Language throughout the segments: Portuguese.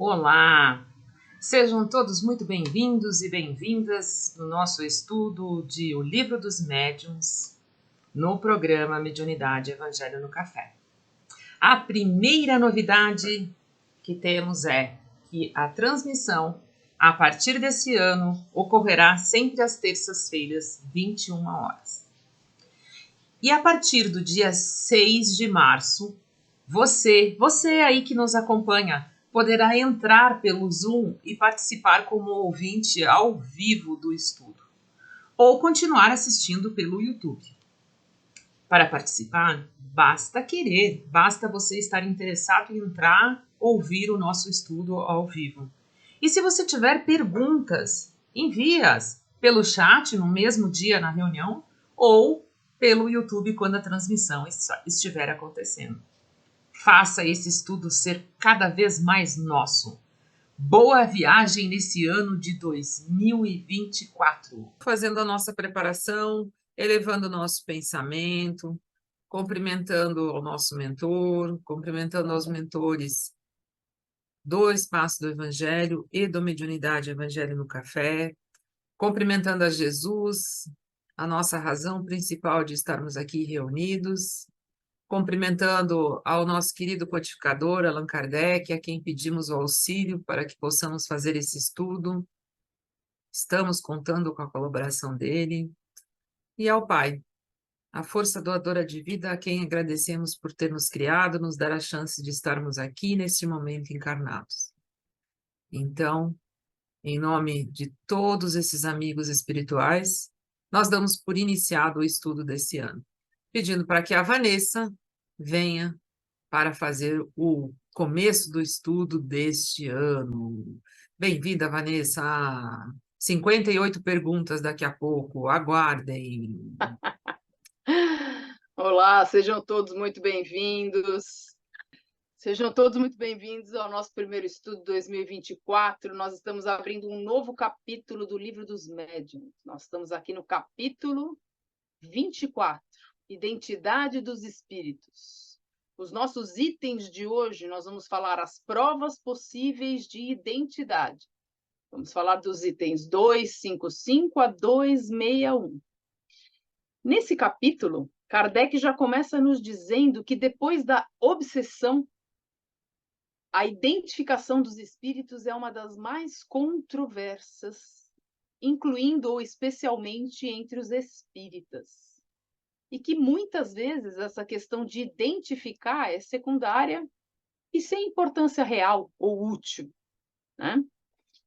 Olá! Sejam todos muito bem-vindos e bem-vindas no nosso estudo de O Livro dos Médiuns no programa Mediunidade Evangelho no Café. A primeira novidade que temos é que a transmissão, a partir desse ano, ocorrerá sempre às terças-feiras, 21 horas. E a partir do dia 6 de março, você aí que nos acompanha, poderá entrar pelo Zoom e participar como ouvinte ao vivo do estudo, ou continuar assistindo pelo YouTube. Para participar, basta querer, basta você estar interessado em entrar, ouvir o nosso estudo ao vivo. E se você tiver perguntas, envie-as pelo chat no mesmo dia na reunião ou pelo YouTube quando a transmissão estiver acontecendo. Faça esse estudo ser cada vez mais nosso. Boa viagem nesse ano de 2024. Fazendo a nossa preparação, elevando o nosso pensamento, cumprimentando o nosso mentor, cumprimentando os mentores do Espaço do Evangelho e do Mediunidade Evangelho no Café, cumprimentando a Jesus, a nossa razão principal de estarmos aqui reunidos, cumprimentando ao nosso querido codificador Allan Kardec, a quem pedimos o auxílio para que possamos fazer esse estudo. Estamos contando com a colaboração dele. E ao Pai, a força doadora de vida, a quem agradecemos por ter nos criado, nos dar a chance de estarmos aqui neste momento encarnados. Então, em nome de todos esses amigos espirituais, nós damos por iniciado o estudo desse ano, pedindo para que a Vanessa venha para fazer o começo do estudo deste ano. Bem-vinda, Vanessa. 58 perguntas daqui a pouco. Aguardem. Olá, sejam todos muito bem-vindos. Sejam todos muito bem-vindos ao nosso primeiro estudo 2024. Nós estamos abrindo um novo capítulo do Livro dos Médiuns. Nós estamos aqui no capítulo 24, Identidade dos Espíritos. Os nossos itens de hoje, nós vamos falar as provas possíveis de identidade. Vamos falar dos itens 255 a 261. Nesse capítulo, Kardec já começa nos dizendo que depois da obsessão, a identificação dos espíritos é uma das mais controversas, incluindo ou especialmente entre os espíritas. E que muitas vezes essa questão de identificar é secundária e sem importância real ou útil, né?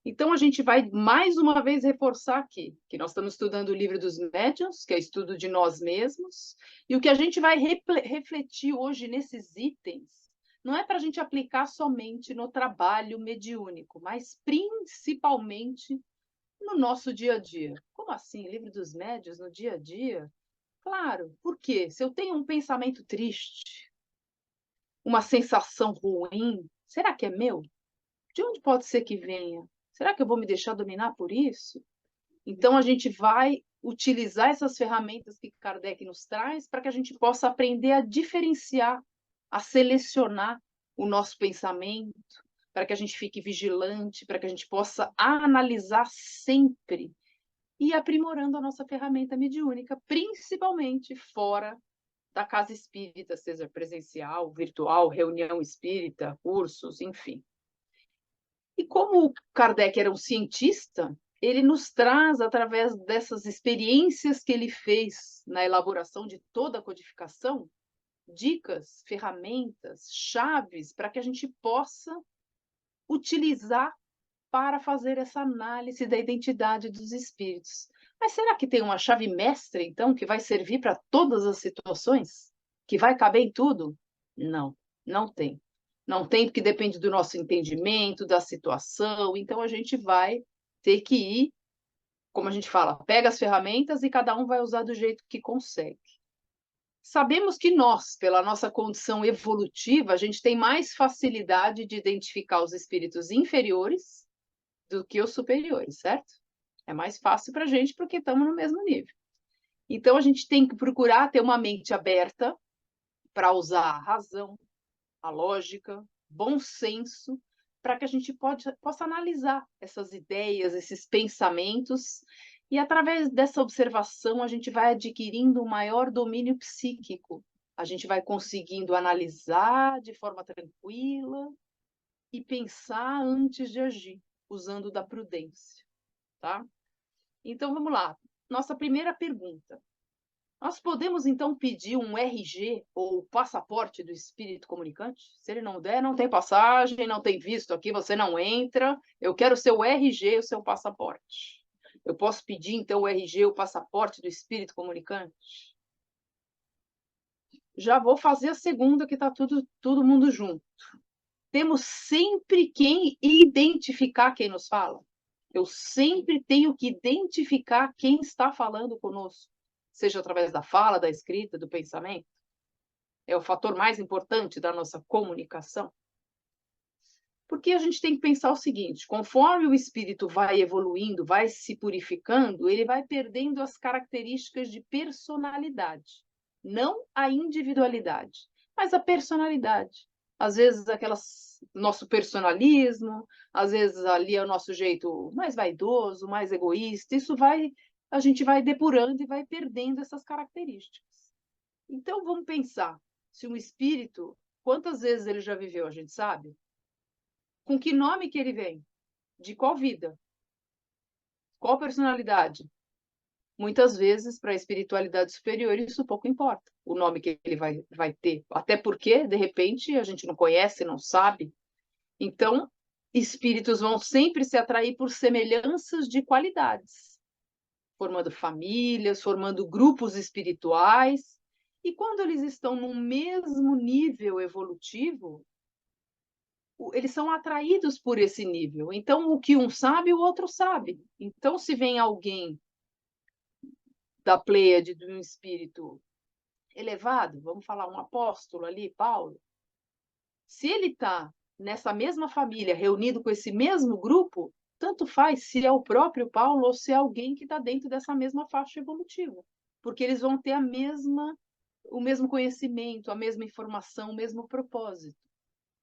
Então, a gente vai mais uma vez reforçar aqui que nós estamos estudando o Livro dos Médiuns, que é estudo de nós mesmos, e o que a gente vai refletir hoje nesses itens não é para a gente aplicar somente no trabalho mediúnico, mas principalmente no nosso dia a dia. Como assim, Livro dos Médiuns no dia a dia? Claro, porque se eu tenho um pensamento triste, uma sensação ruim, será que é meu? De onde pode ser que venha? Será que eu vou me deixar dominar por isso? Então, a gente vai utilizar essas ferramentas que Kardec nos traz para que a gente possa aprender a diferenciar, a selecionar o nosso pensamento, para que a gente fique vigilante, para que a gente possa analisar sempre e aprimorando a nossa ferramenta mediúnica, principalmente fora da casa espírita, seja presencial, virtual, reunião espírita, cursos, enfim. E como Kardec era um cientista, ele nos traz, através dessas experiências que ele fez na elaboração de toda a codificação, dicas, ferramentas, chaves para que a gente possa utilizar para fazer essa análise da identidade dos espíritos. Mas será que tem uma chave mestra, então, que vai servir para todas as situações? Que vai caber em tudo? Não, não tem. Não tem, porque depende do nosso entendimento, da situação. Então, a gente vai ter que ir, como a gente fala, pega as ferramentas e cada um vai usar do jeito que consegue. Sabemos que nós, pela nossa condição evolutiva, a gente tem mais facilidade de identificar os espíritos inferiores do que os superiores, certo? É mais fácil para a gente porque estamos no mesmo nível. Então, a gente tem que procurar ter uma mente aberta para usar a razão, a lógica, bom senso, para que a gente possa analisar essas ideias, esses pensamentos, e através dessa observação a gente vai adquirindo um maior domínio psíquico. A gente vai conseguindo analisar de forma tranquila e pensar antes de agir, usando da prudência, tá? Então, vamos lá. Nossa primeira pergunta. Nós podemos, então, pedir um RG ou passaporte do espírito comunicante? Se ele não der, não tem passagem, não tem visto aqui, você não entra. Eu quero o seu RG, o seu passaporte. Eu posso pedir, então, o RG, o passaporte do espírito comunicante? Já vou fazer a segunda, que está todo mundo junto. Temos sempre quem identificar quem nos fala. Eu sempre tenho que identificar quem está falando conosco, seja através da fala, da escrita, do pensamento. É o fator mais importante da nossa comunicação. Porque a gente tem que pensar o seguinte: conforme o espírito vai evoluindo, vai se purificando, ele vai perdendo as características de personalidade. Não a individualidade, mas a personalidade. Às vezes, nosso personalismo, às vezes ali é o nosso jeito mais vaidoso, mais egoísta. A gente vai depurando e vai perdendo essas características. Então, vamos pensar, se um espírito, quantas vezes ele já viveu, a gente sabe? Com que nome que ele vem? De qual vida? Qual personalidade? Muitas vezes, para a espiritualidade superior, isso pouco importa, o nome que ele vai ter. Até porque, de repente, a gente não conhece, não sabe. Então, espíritos vão sempre se atrair por semelhanças de qualidades, formando famílias, formando grupos espirituais. E quando eles estão no mesmo nível evolutivo, eles são atraídos por esse nível. Então, o que um sabe, o outro sabe. Então, se vem alguém da pleiade de um espírito elevado, vamos falar um apóstolo ali, Paulo, se ele está nessa mesma família, reunido com esse mesmo grupo, tanto faz se é o próprio Paulo ou se é alguém que está dentro dessa mesma faixa evolutiva, porque eles vão ter o mesmo conhecimento, a mesma informação, o mesmo propósito.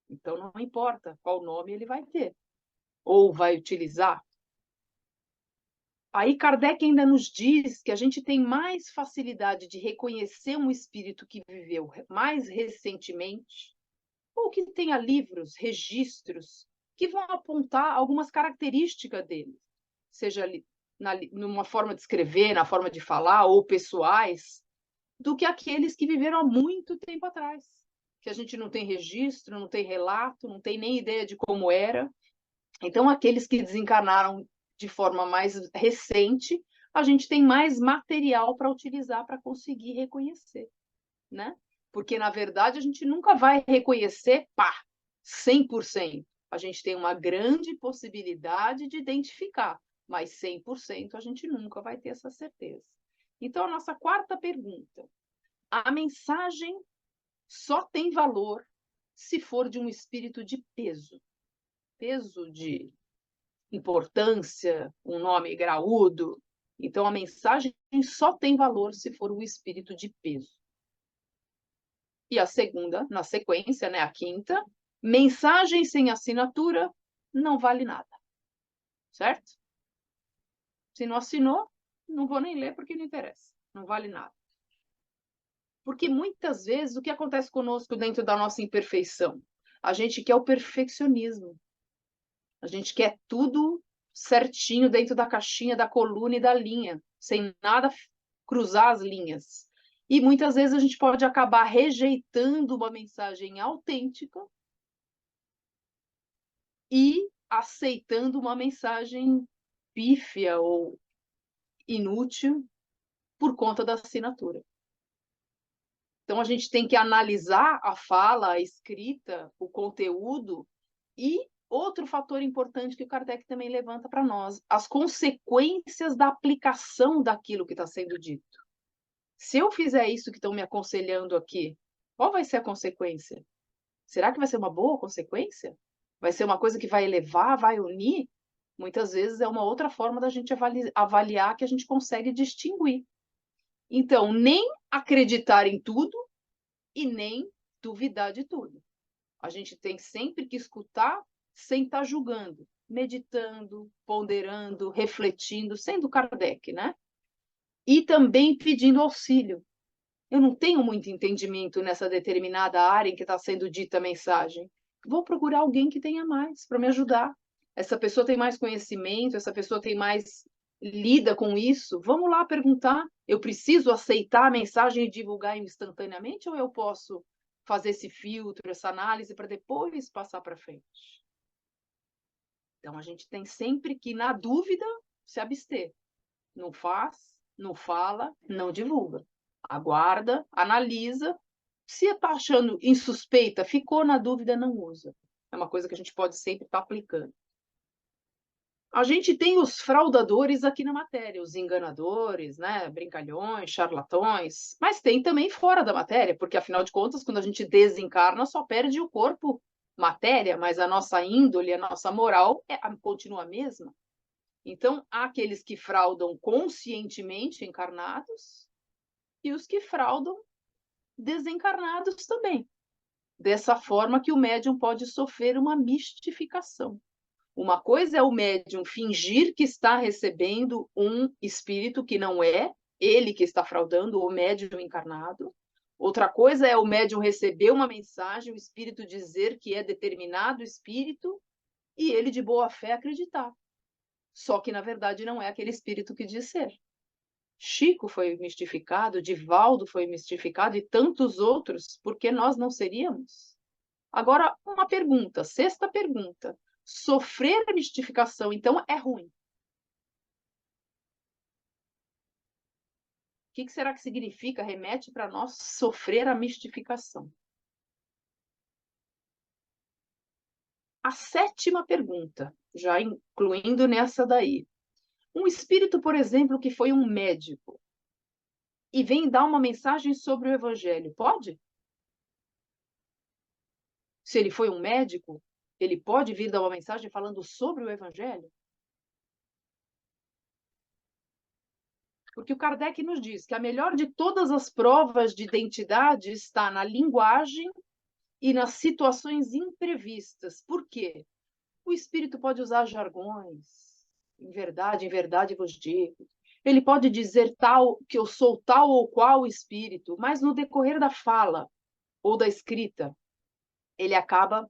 Então, não importa qual nome ele vai ter ou vai utilizar. Aí Kardec ainda nos diz que a gente tem mais facilidade de reconhecer um espírito que viveu mais recentemente, ou que tenha livros, registros, que vão apontar algumas características dele, seja numa forma de escrever, na forma de falar, ou pessoais, do que aqueles que viveram há muito tempo atrás, que a gente não tem registro, não tem relato, não tem nem ideia de como era. Então, aqueles que desencarnaram de forma mais recente, a gente tem mais material para utilizar para conseguir reconhecer, né? Porque, na verdade, a gente nunca vai reconhecer, 100%. A gente tem uma grande possibilidade de identificar, mas 100% a gente nunca vai ter essa certeza. Então, a nossa quarta pergunta: a mensagem só tem valor se for de um espírito de peso. Peso de importância, um nome graúdo. Então, a mensagem só tem valor se for um espírito de peso. E a segunda, na sequência, né, a quinta, mensagem sem assinatura não vale nada. Certo? Se não assinou, não vou nem ler porque não interessa. Não vale nada. Porque muitas vezes o que acontece conosco dentro da nossa imperfeição? A gente quer o perfeccionismo. A gente quer tudo certinho dentro da caixinha, da coluna e da linha, sem nada cruzar as linhas. E muitas vezes a gente pode acabar rejeitando uma mensagem autêntica e aceitando uma mensagem pífia ou inútil por conta da assinatura. Então, a gente tem que analisar a fala, a escrita, o conteúdo. E outro fator importante que o Kardec também levanta para nós: as consequências da aplicação daquilo que está sendo dito. Se eu fizer isso que estão me aconselhando aqui, qual vai ser a consequência? Será que vai ser uma boa consequência? Vai ser uma coisa que vai elevar, vai unir? Muitas vezes é uma outra forma da gente avaliar que a gente consegue distinguir. Então, nem acreditar em tudo e nem duvidar de tudo. A gente tem sempre que escutar sem estar julgando, meditando, ponderando, refletindo, sendo Kardec, né? E também pedindo auxílio. Eu não tenho muito entendimento nessa determinada área em que está sendo dita a mensagem. Vou procurar alguém que tenha mais para me ajudar. Essa pessoa tem mais conhecimento, essa pessoa tem mais lida com isso. Vamos lá perguntar. Eu preciso aceitar a mensagem e divulgar instantaneamente ou eu posso fazer esse filtro, essa análise para depois passar para frente? Então a gente tem sempre que, na dúvida, se abster. Não faz, não fala, não divulga. Aguarda, analisa. Se está achando insuspeita, ficou na dúvida, não usa. É uma coisa que a gente pode sempre estar aplicando. A gente tem os fraudadores aqui na matéria, os enganadores, né, brincalhões, charlatões, mas tem também fora da matéria, porque afinal de contas, quando a gente desencarna, só perde o corpo matéria, mas a nossa índole, a nossa moral continua a mesma. Então, há aqueles que fraudam conscientemente encarnados e os que fraudam desencarnados também. Dessa forma que o médium pode sofrer uma mistificação. Uma coisa é o médium fingir que está recebendo um espírito que não é ele que está fraudando, o médium encarnado. Outra coisa é o médium receber uma mensagem, o espírito dizer que é determinado espírito e ele de boa fé acreditar. Só que, na verdade, não é aquele espírito que diz ser. Chico foi mistificado, Divaldo foi mistificado e tantos outros, porque nós não seríamos? Agora, uma pergunta, sexta pergunta. Sofrer a mistificação, então, é ruim. O que será que significa, remete para nós, sofrer a mistificação? A sétima pergunta, já incluindo nessa daí. Um espírito, por exemplo, que foi um médico e vem dar uma mensagem sobre o evangelho, pode? Se ele foi um médico, ele pode vir dar uma mensagem falando sobre o evangelho? Porque o Kardec nos diz que a melhor de todas as provas de identidade está na linguagem e nas situações imprevistas. Por quê? O espírito pode usar jargões. Em verdade vos digo. Ele pode dizer tal que eu sou tal ou qual espírito, mas no decorrer da fala ou da escrita, ele acaba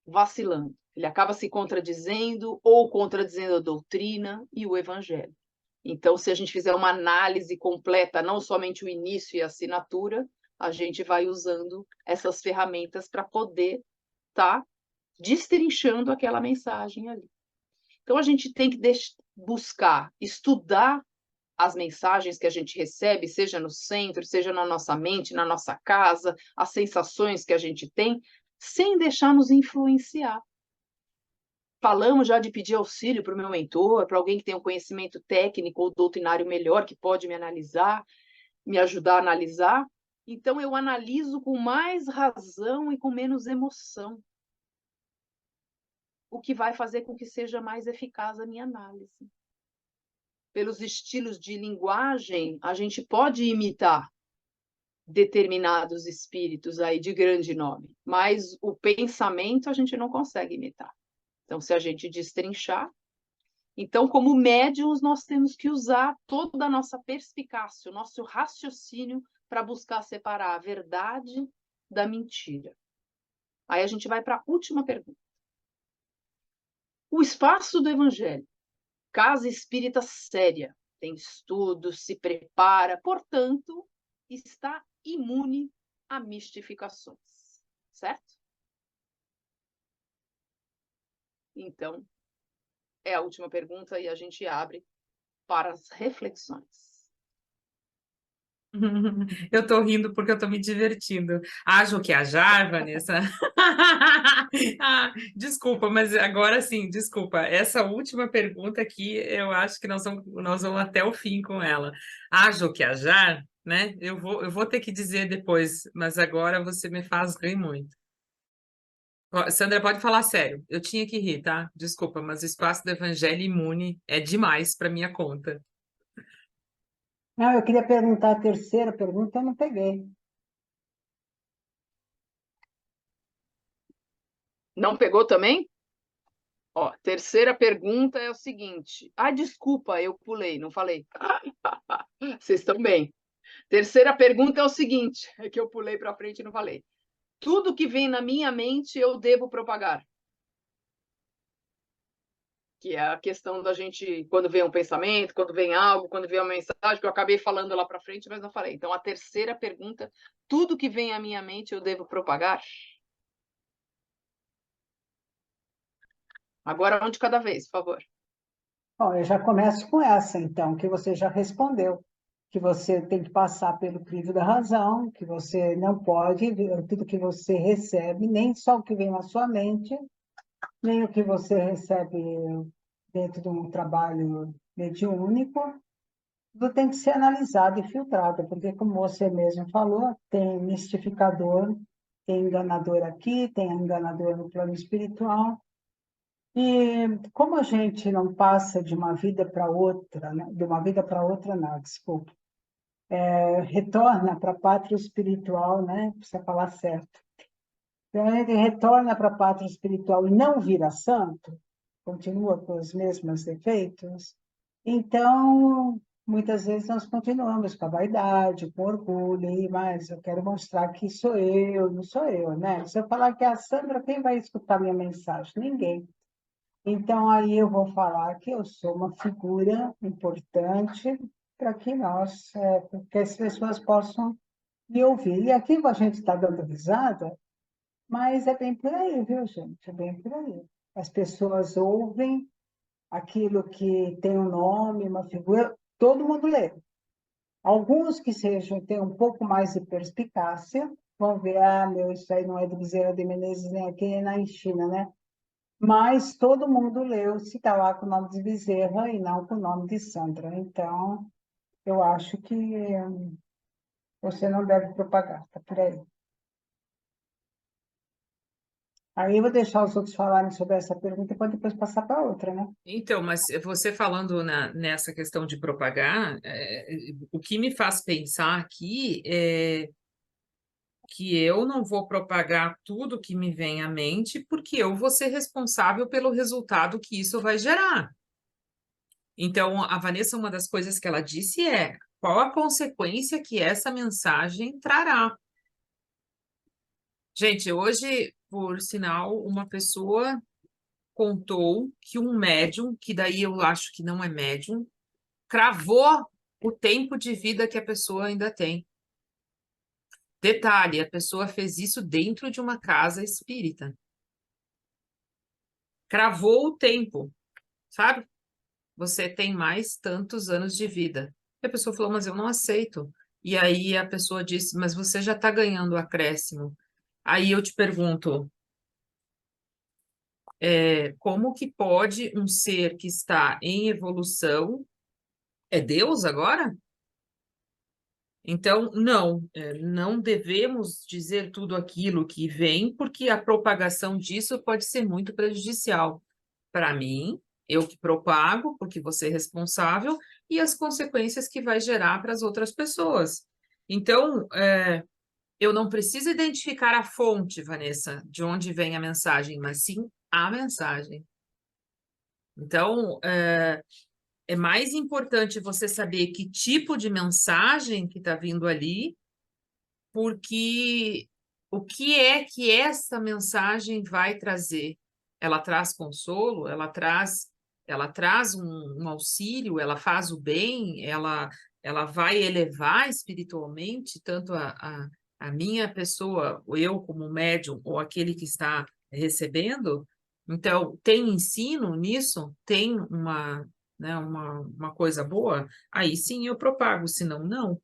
vacilando. Ele acaba se contradizendo ou contradizendo a doutrina e o evangelho. Então, se a gente fizer uma análise completa, não somente o início e a assinatura, a gente vai usando essas ferramentas para poder estar destrinchando aquela mensagem ali. Então, a gente tem que buscar, estudar as mensagens que a gente recebe, seja no centro, seja na nossa mente, na nossa casa, as sensações que a gente tem, sem deixar nos influenciar. Falamos já de pedir auxílio para o meu mentor, para alguém que tem um conhecimento técnico ou doutrinário melhor, que pode me analisar, me ajudar a analisar. Então, eu analiso com mais razão e com menos emoção, o que vai fazer com que seja mais eficaz a minha análise. Pelos estilos de linguagem, a gente pode imitar determinados espíritos aí de grande nome, mas o pensamento a gente não consegue imitar. Então, se a gente destrinchar, então, como médiums, nós temos que usar toda a nossa perspicácia, o nosso raciocínio para buscar separar a verdade da mentira. Aí a gente vai para a última pergunta. O espaço do Evangelho, casa espírita séria, tem estudos, se prepara, portanto, está imune a mistificações, certo? Então, é a última pergunta e a gente abre para as reflexões. Eu tô rindo porque eu tô me divertindo. Acho que a Jar, Vanessa. Ah, desculpa, mas agora sim, desculpa. Essa última pergunta aqui, eu acho que nós vamos até o fim com ela. Acho que a Jar, né? Eu vou ter que dizer depois, mas agora você me faz rir muito. Ó, Sandra, pode falar sério. Eu tinha que rir, tá? Desculpa, mas o espaço do Evangelho Imune é demais para minha conta. Não, eu queria perguntar a terceira pergunta, eu não peguei. Não pegou também? Ó, terceira pergunta é o seguinte. Ah, desculpa, eu pulei, não falei. Vocês estão bem. Terceira pergunta é o seguinte, é que eu pulei para frente e não falei. Tudo que vem na minha mente eu devo propagar. Que é a questão da gente, quando vem um pensamento, quando vem algo, quando vem uma mensagem, que eu acabei falando lá para frente, mas não falei. Então, a terceira pergunta, tudo que vem à minha mente eu devo propagar? Agora, um de cada vez, por favor. Bom, eu já começo com essa, então, que você já respondeu, que você tem que passar pelo crivo da razão, que você não pode, tudo que você recebe, nem só o que vem na sua mente, nem o que você recebe dentro de um trabalho mediúnico, tudo tem que ser analisado e filtrado, porque, como você mesmo falou, tem mistificador, tem enganador aqui, tem enganador no plano espiritual. E como a gente não passa de uma vida para outra, né? De uma vida para outra, não, desculpa, retorna para a pátria espiritual, né? Precisa falar certo. Então, ele retorna para a pátria espiritual e não vira santo, continua com os mesmos defeitos. Então, muitas vezes nós continuamos com a vaidade, com orgulho, e mas eu quero mostrar que sou eu, não sou eu, né? Se eu falar que é a Sandra, quem vai escutar minha mensagem? Ninguém. Então, aí eu vou falar que eu sou uma figura importante para que nós, que as pessoas possam me ouvir. E aqui a gente está dando risada, mas é bem por aí, viu, gente? É bem por aí. As pessoas ouvem aquilo que tem um nome, uma figura, todo mundo lê. Alguns que sejam, têm um pouco mais de perspicácia, vão ver, ah, meu, isso aí não é do Bezerra de Menezes nem aqui nem na China, né? Mas todo mundo leu se está lá com o nome de Bezerra e não com o nome de Sandra. Então, eu acho que você não deve propagar, tá por aí. Aí eu vou deixar os outros falarem sobre essa pergunta e pode depois passar para outra, né? Então, mas você falando nessa questão de propagar, o que me faz pensar aqui é que eu não vou propagar tudo que me vem à mente, porque eu vou ser responsável pelo resultado que isso vai gerar. Então, a Vanessa, uma das coisas que ela disse é qual a consequência que essa mensagem trará. Gente, hoje, por sinal, uma pessoa contou que um médium, que daí eu acho que não é médium, cravou o tempo de vida que a pessoa ainda tem. Detalhe, a pessoa fez isso dentro de uma casa espírita. Cravou o tempo, sabe? Você tem mais tantos anos de vida. E a pessoa falou, mas eu não aceito. E aí a pessoa disse, mas você já está ganhando acréscimo. Aí eu te pergunto, como que pode um ser que está em evolução, é Deus agora? Então, não, não devemos dizer tudo aquilo que vem, porque a propagação disso pode ser muito prejudicial para mim, eu que propago, porque você é responsável, e as consequências que vai gerar para as outras pessoas. Então, eu não preciso identificar a fonte, Vanessa, de onde vem a mensagem, mas sim a mensagem. Então, é mais importante você saber que tipo de mensagem que está vindo ali, porque o que é que essa mensagem vai trazer? Ela traz consolo, ela traz um auxílio, ela faz o bem, ela vai elevar espiritualmente tanto a minha pessoa, eu como médium, ou aquele que está recebendo. Então, tem ensino nisso? Tem uma coisa boa? Aí sim eu propago, senão não.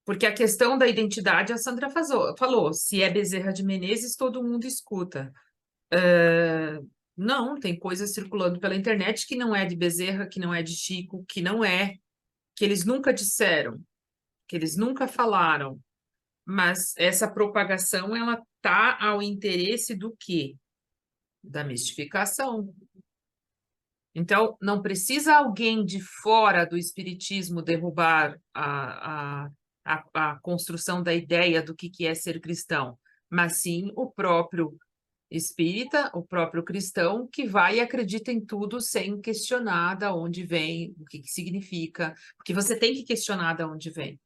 Porque a questão da identidade, a Sandra falou, se é Bezerra de Menezes, todo mundo escuta. Não, tem coisas circulando pela internet que não é de Bezerra, que não é de Chico, que eles nunca disseram, que eles nunca falaram. Mas essa propagação, ela tá ao interesse do quê? Da mistificação. Então, não precisa alguém de fora do espiritismo derrubar a construção da ideia do que é ser cristão, mas sim o próprio espírita, o próprio cristão, que vai e acredita em tudo sem questionar de onde vem, o que que significa, porque você tem que questionar de onde vem,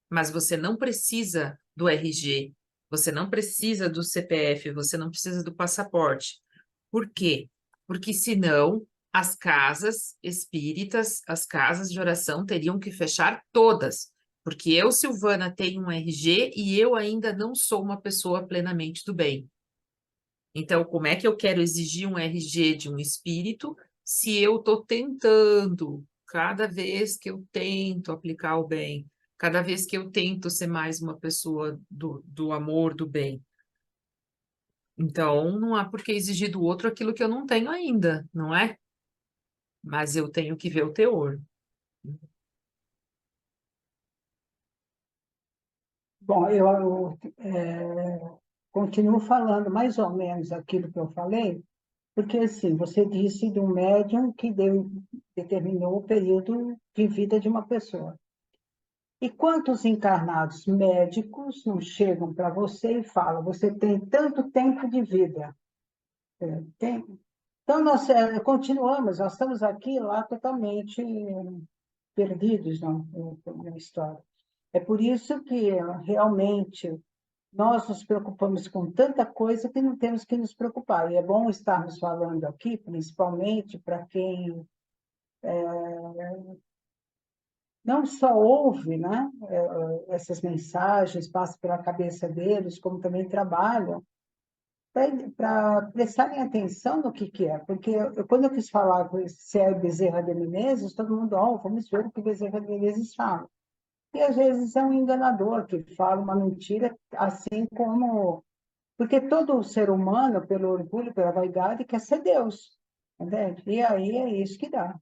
mas você não precisa do RG, você não precisa do CPF, você não precisa do passaporte. Por quê? Porque senão as casas espíritas, as casas de oração teriam que fechar todas, porque eu, Silvana, tenho um RG e eu ainda não sou uma pessoa plenamente do bem. Então, como é que eu quero exigir um RG de um espírito se eu estou tentando, cada vez que eu tento aplicar o bem, cada vez que eu tento ser mais uma pessoa do amor, do bem? Então, não há por que exigir do outro aquilo que eu não tenho ainda, não é? Mas eu tenho que ver o teor. Bom, continuo falando mais ou menos aquilo que eu falei, porque assim, você disse de um médium que determinou o período de vida de uma pessoa. E quantos encarnados médicos não chegam para você e falam, você tem tanto tempo de vida? Tem. Então, nós continuamos, nós estamos aqui lá totalmente perdidos na história. É por isso que realmente nós nos preocupamos com tanta coisa que não temos que nos preocupar. E é bom estarmos falando aqui, principalmente para quem não só ouve, né, essas mensagens, passa pela cabeça deles, como também trabalham, para prestarem atenção no que é. Porque quando eu quis falar se é Bezerra de Menezes, todo mundo, vamos ver o que Bezerra de Menezes fala. E às vezes é um enganador que fala uma mentira, assim como. Porque todo ser humano, pelo orgulho, pela vaidade, quer ser Deus. Entende? E aí é isso que dá.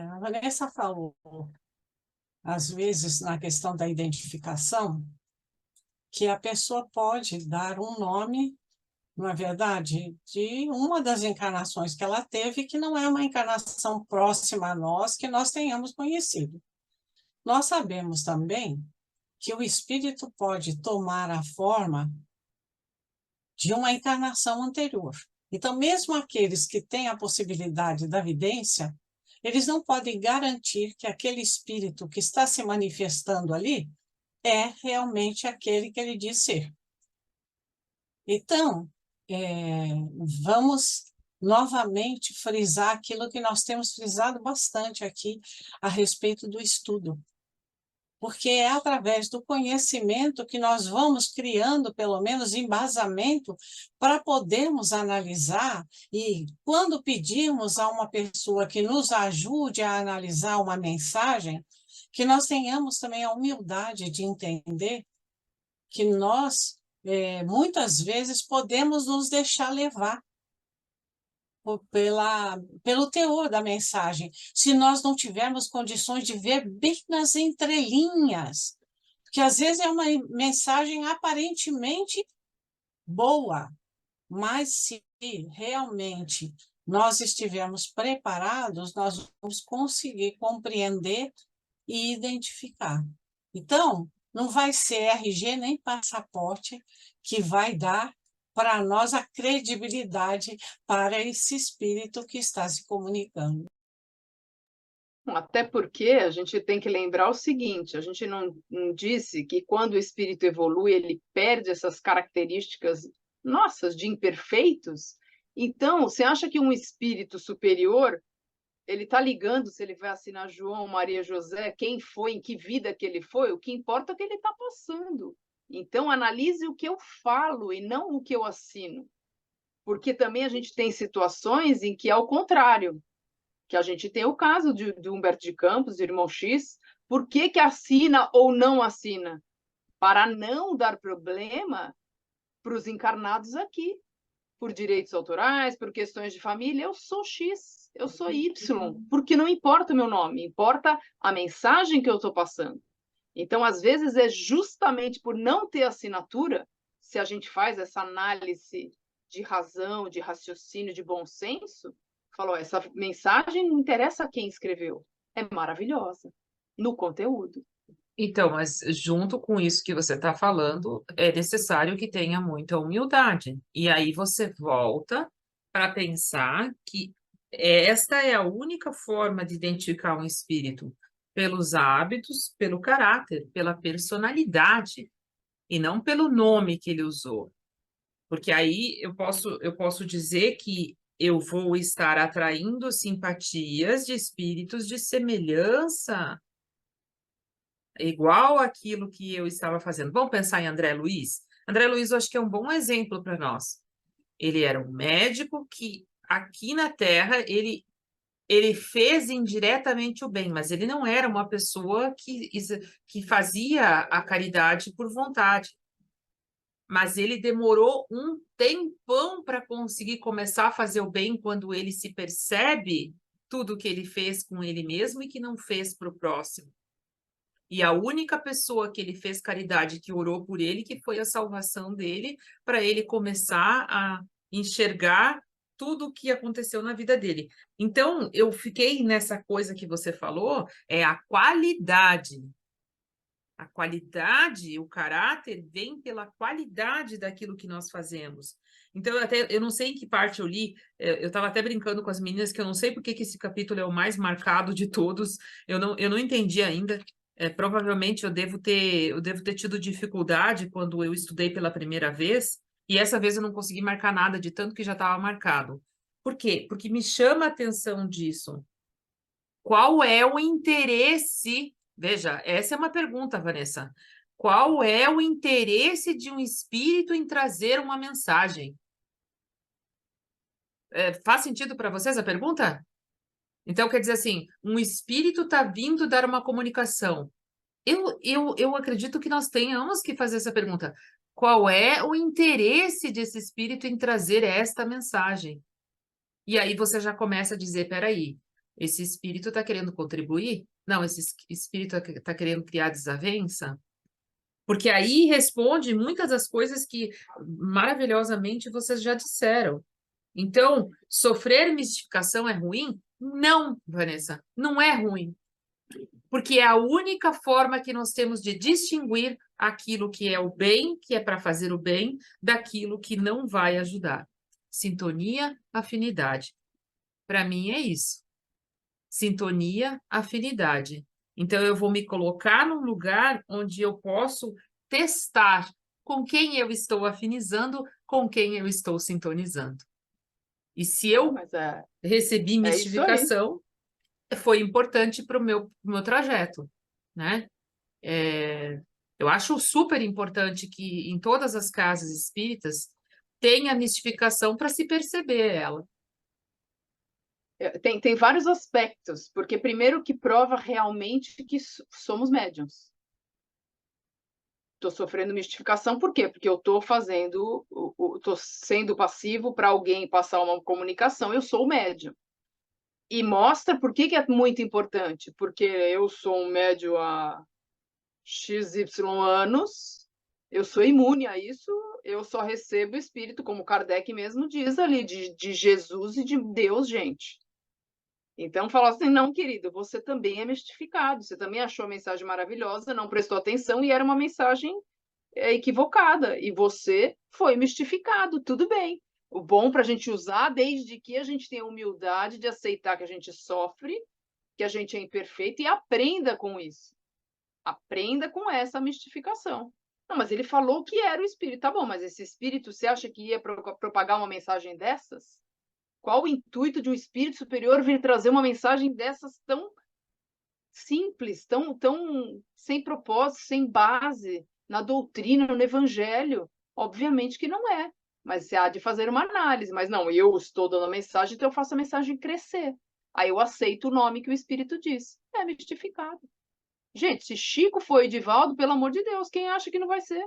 A Vanessa falou, às vezes, na questão da identificação, que a pessoa pode dar um nome, não é verdade, de uma das encarnações que ela teve, que não é uma encarnação próxima a nós, que nós tenhamos conhecido. Nós sabemos também que o espírito pode tomar a forma de uma encarnação anterior. Então, mesmo aqueles que têm a possibilidade da vidência, eles não podem garantir que aquele espírito que está se manifestando ali é realmente aquele que ele diz ser. Então, vamos novamente frisar aquilo que nós temos frisado bastante aqui a respeito do estudo. Porque é através do conhecimento que nós vamos criando, pelo menos, embasamento para podermos analisar e, quando pedirmos a uma pessoa que nos ajude a analisar uma mensagem, que nós tenhamos também a humildade de entender que nós, muitas vezes, podemos nos deixar levar pelo teor da mensagem, se nós não tivermos condições de ver bem nas entrelinhas, porque às vezes é uma mensagem aparentemente boa, mas se realmente nós estivermos preparados, nós vamos conseguir compreender e identificar. Então, não vai ser RG nem passaporte que vai dar para nós a credibilidade para esse espírito que está se comunicando. Até porque a gente tem que lembrar o seguinte, a gente não disse que quando o espírito evolui, ele perde essas características nossas de imperfeitos? Então, você acha que um espírito superior, ele está ligando se ele vai assinar João, Maria, José, quem foi, em que vida que ele foi? O que importa é o que ele está passando. Então, analise o que eu falo e não o que eu assino. Porque também a gente tem situações em que é o contrário, que a gente tem o caso de Humberto de Campos, irmão X, por que assina ou não assina? Para não dar problema para os encarnados aqui, por direitos autorais, por questões de família. Eu sou X, eu sou Y, porque não importa o meu nome, importa a mensagem que eu estou passando. Então, às vezes, é justamente por não ter assinatura, se a gente faz essa análise de razão, de raciocínio, de bom senso, falou, essa mensagem não interessa quem escreveu, é maravilhosa no conteúdo. Então, mas junto com isso que você está falando, é necessário que tenha muita humildade. E aí você volta para pensar que esta é a única forma de identificar um espírito, pelos hábitos, pelo caráter, pela personalidade, e não pelo nome que ele usou. Porque aí eu posso dizer que eu vou estar atraindo simpatias de espíritos de semelhança igual aquilo que eu estava fazendo. Vamos pensar em André Luiz? André Luiz, eu acho que é um bom exemplo para nós. Ele era um médico que aqui na Terra ele fez indiretamente o bem, mas ele não era uma pessoa que fazia a caridade por vontade. Mas ele demorou um tempão para conseguir começar a fazer o bem quando ele se percebe tudo que ele fez com ele mesmo e que não fez para o próximo. E a única pessoa que ele fez caridade, que orou por ele, que foi a salvação dele, para ele começar a enxergar tudo o que aconteceu na vida dele. Então, eu fiquei nessa coisa que você falou, é a qualidade. A qualidade, o caráter vem pela qualidade daquilo que nós fazemos. Então, eu não sei em que parte eu li, eu estava até brincando com as meninas que eu não sei por que esse capítulo é o mais marcado de todos, eu não entendi ainda. Provavelmente eu devo ter tido dificuldade quando eu estudei pela primeira vez, e essa vez eu não consegui marcar nada de tanto que já estava marcado. Por quê? Porque me chama a atenção disso. Qual é o interesse? Veja, essa é uma pergunta, Vanessa. Qual é o interesse de um espírito em trazer uma mensagem? Faz sentido para vocês a pergunta? Então, quer dizer assim, um espírito está vindo dar uma comunicação. Eu acredito que nós tenhamos que fazer essa pergunta. Qual é o interesse desse espírito em trazer esta mensagem? E aí você já começa a dizer, peraí, esse espírito está querendo contribuir? Não, esse espírito está querendo criar desavença? Porque aí responde muitas das coisas que maravilhosamente vocês já disseram. Então, sofrer mistificação é ruim? Não, Vanessa, não é ruim. Porque é a única forma que nós temos de distinguir aquilo que é o bem, que é para fazer o bem, daquilo que não vai ajudar. Sintonia, afinidade. Para mim é isso. Sintonia, afinidade. Então, eu vou me colocar num lugar onde eu posso testar com quem eu estou afinizando, com quem eu estou sintonizando. E se eu Mas recebi é isso aí. mistificação, foi importante para o meu trajeto, né? Eu acho super importante que em todas as casas espíritas tenha mistificação para se perceber ela. Tem vários aspectos, porque primeiro que prova realmente que somos médiums. Estou sofrendo mistificação, por quê? Porque eu estou fazendo, estou sendo passivo para alguém passar uma comunicação, eu sou o médium. E mostra por que é muito importante, porque eu sou um médium há XY anos, eu sou imune a isso, eu só recebo o espírito, como Kardec mesmo diz ali, de Jesus e de Deus, gente. Então, fala assim, não, querido, você também é mistificado, você também achou a mensagem maravilhosa, não prestou atenção e era uma mensagem equivocada, e você foi mistificado, tudo bem. O bom para a gente usar, desde que a gente tenha humildade de aceitar que a gente sofre, que a gente é imperfeito e aprenda com isso. Aprenda com essa mistificação. Não, mas ele falou que era o espírito. Tá bom, mas esse espírito, você acha que ia propagar uma mensagem dessas? Qual o intuito de um espírito superior vir trazer uma mensagem dessas tão simples, tão sem propósito, sem base na doutrina, no evangelho? Obviamente que não é. Mas você há de fazer uma análise. Mas não, eu estou dando a mensagem, então eu faço a mensagem crescer. Aí eu aceito o nome que o espírito diz. É mistificado. Gente, se Chico foi Edivaldo, pelo amor de Deus, quem acha que não vai ser?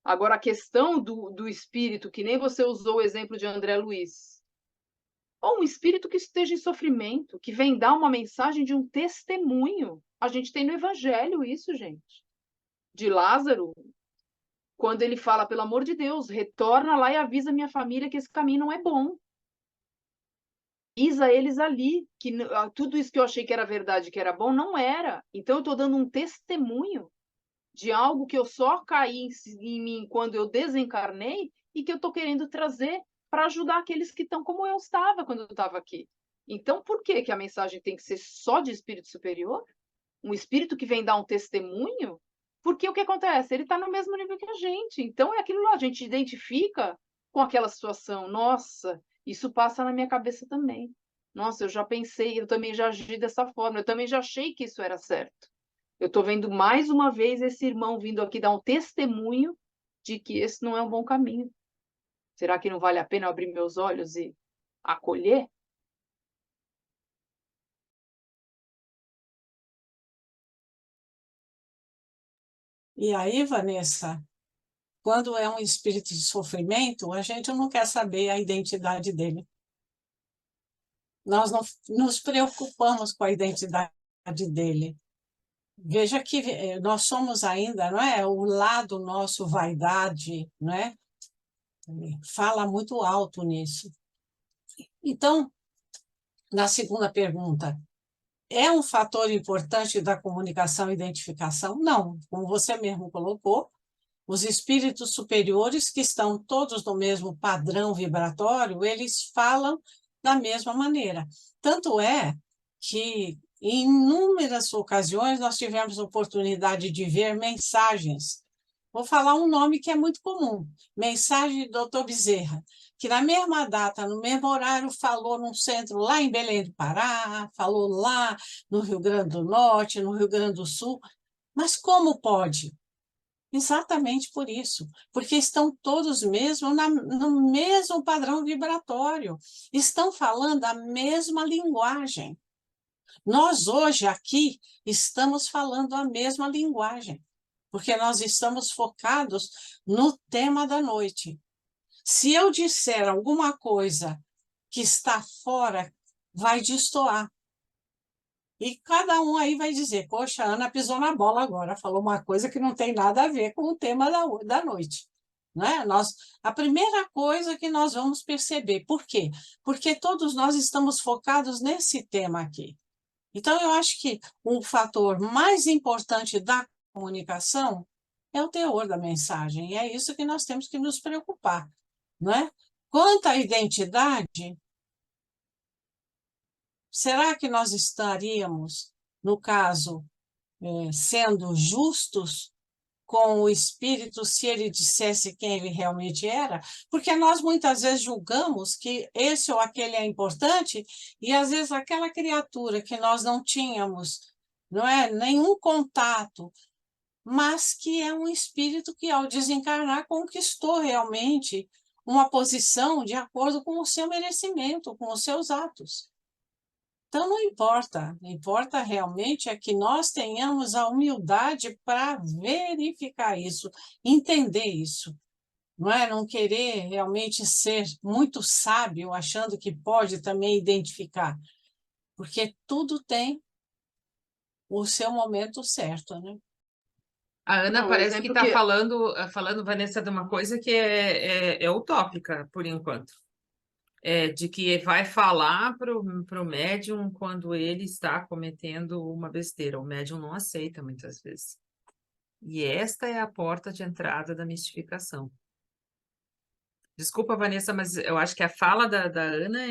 Agora, a questão do espírito, que nem você usou o exemplo de André Luiz, ou um espírito que esteja em sofrimento, que vem dar uma mensagem de um testemunho. A gente tem no Evangelho isso, gente. De Lázaro, quando ele fala, pelo amor de Deus, retorna lá e avisa minha família que esse caminho não é bom. avisa eles ali que tudo isso que eu achei que era verdade, que era bom, não era. Então, eu estou dando um testemunho de algo que eu só caí em mim quando eu desencarnei e que eu estou querendo trazer para ajudar aqueles que estão como eu estava quando eu estava aqui. Então, por que que a mensagem tem que ser só de espírito superior? Um espírito que vem dar um testemunho? Porque o que acontece? Ele está no mesmo nível que a gente. Então, é aquilo lá, a gente identifica com aquela situação. Nossa, isso passa na minha cabeça também. Nossa, eu já pensei, eu também já agi dessa forma, eu também já achei que isso era certo. Eu estou vendo mais uma vez esse irmão vindo aqui dar um testemunho de que esse não é um bom caminho. Será que não vale a pena abrir meus olhos e acolher? E aí, Vanessa, quando é um espírito de sofrimento, a gente não quer saber a identidade dele. Nós não nos preocupamos com a identidade dele. Veja que nós somos ainda, não é? O lado nosso, vaidade, não é? Fala muito alto nisso. Então, na segunda pergunta, é um fator importante da comunicação e identificação? Não, como você mesmo colocou, os espíritos superiores, que estão todos no mesmo padrão vibratório, eles falam da mesma maneira. Tanto é que, em inúmeras ocasiões, nós tivemos oportunidade de ver mensagens. Vou falar um nome que é muito comum, mensagem do Dr. Bezerra, que na mesma data, no mesmo horário, falou num centro lá em Belém do Pará, falou lá no Rio Grande do Norte, no Rio Grande do Sul. Mas como pode? Exatamente por isso, porque estão todos mesmo no mesmo padrão vibratório, estão falando a mesma linguagem. Nós hoje aqui estamos falando a mesma linguagem, porque nós estamos focados no tema da noite. Se eu disser alguma coisa que está fora, vai destoar. E cada um aí vai dizer, poxa, a Ana pisou na bola agora, falou uma coisa que não tem nada a ver com o tema da noite. Né? A primeira coisa que nós vamos perceber, por quê? Porque todos nós estamos focados nesse tema aqui. Então, eu acho que o fator mais importante da comunicação é o teor da mensagem, e é isso que nós temos que nos preocupar. Não é? Quanto à identidade, será que nós estaríamos, no caso, sendo justos com o espírito se ele dissesse quem ele realmente era? Porque nós muitas vezes julgamos que esse ou aquele é importante e às vezes aquela criatura que nós não tínhamos, não é, nenhum contato, mas que é um espírito que ao desencarnar conquistou realmente uma posição de acordo com o seu merecimento, com os seus atos. Então, não importa, importa realmente é que nós tenhamos a humildade para verificar isso, entender isso, não é? Não querer realmente ser muito sábio, achando que pode também identificar, porque tudo tem o seu momento certo, né? A Ana Não, o parece que exemplo está que falando, Vanessa, de uma coisa que é utópica, por enquanto. De que vai falar para o médium quando ele está cometendo uma besteira. O médium não aceita muitas vezes. E esta é a porta de entrada da mistificação. Desculpa, Vanessa, mas eu acho que a fala da Ana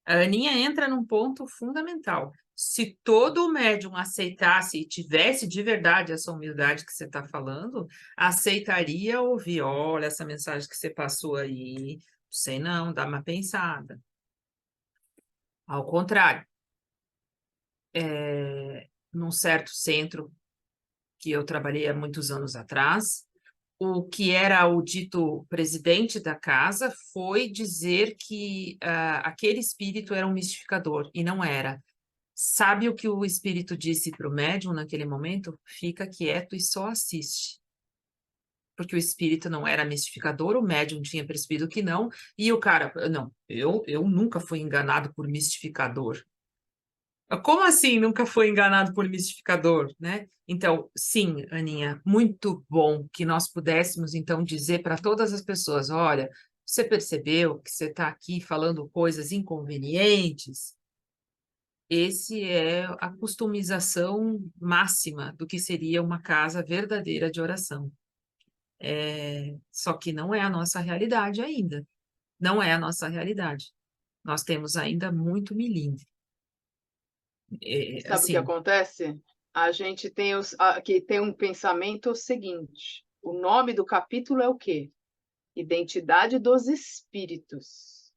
a Aninha entra num ponto fundamental. Se todo médium aceitasse e tivesse de verdade essa humildade que você está falando, aceitaria ouvir, olha, essa mensagem que você passou aí, sei não, dá uma pensada. Ao contrário, num certo centro que eu trabalhei há muitos anos atrás, o que era o dito presidente da casa foi dizer que aquele espírito era um mistificador, e não era. Sabe o que o espírito disse para o médium naquele momento? Fica quieto e só assiste. Porque o espírito não era mistificador, o médium tinha percebido que não, e o cara, não, eu nunca fui enganado por mistificador. Como assim nunca foi enganado por mistificador, né? Então, sim, Aninha, muito bom que nós pudéssemos, então, dizer para todas as pessoas, olha, Você percebeu que você está aqui falando coisas inconvenientes? Esse é a customização máxima do que seria uma casa verdadeira de oração. Só que não é a nossa realidade ainda. Não é a nossa realidade. Nós temos ainda muito milímetro. Sabe o que Assim, acontece? A gente tem aqui tem um pensamento seguinte: o nome do capítulo é o quê? Identidade dos espíritos.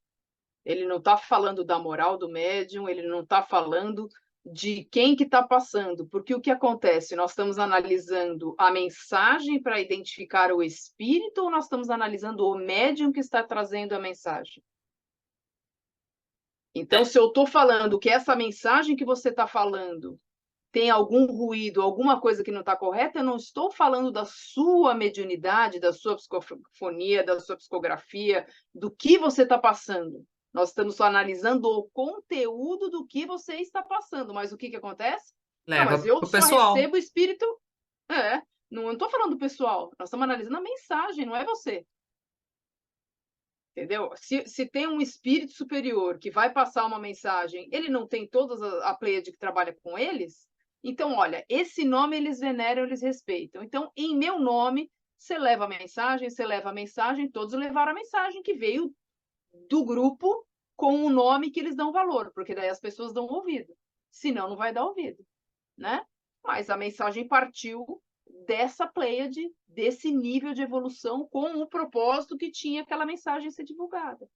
Ele não está falando da moral do médium, ele não está falando de quem que está passando, porque o que acontece? Nós estamos analisando a mensagem para identificar o espírito ou nós estamos analisando o médium que está trazendo a mensagem? Então, se eu estou falando que essa mensagem que você está falando tem algum ruído, alguma coisa que não está correta, eu não estou falando da sua mediunidade, da sua psicofonia, da sua psicografia, do que você está passando. Nós estamos só analisando o conteúdo do que você está passando, mas o que acontece? Não, mas leva eu para o só pessoal. recebo o espírito. Não estou falando do pessoal, nós estamos analisando a mensagem, não é você. Entendeu? Se tem um espírito superior que vai passar uma mensagem, ele não tem toda a pleiade que trabalha com eles? Então, olha, esse nome eles veneram, eles respeitam. Então, em meu nome, você leva a mensagem, todos levaram a mensagem que veio do grupo com o nome que eles dão valor, porque daí as pessoas dão ouvido. Senão, não vai dar ouvido, né? Mas a mensagem partiu dessa pleiade, desse nível de evolução, com o propósito que tinha aquela mensagem ser divulgada.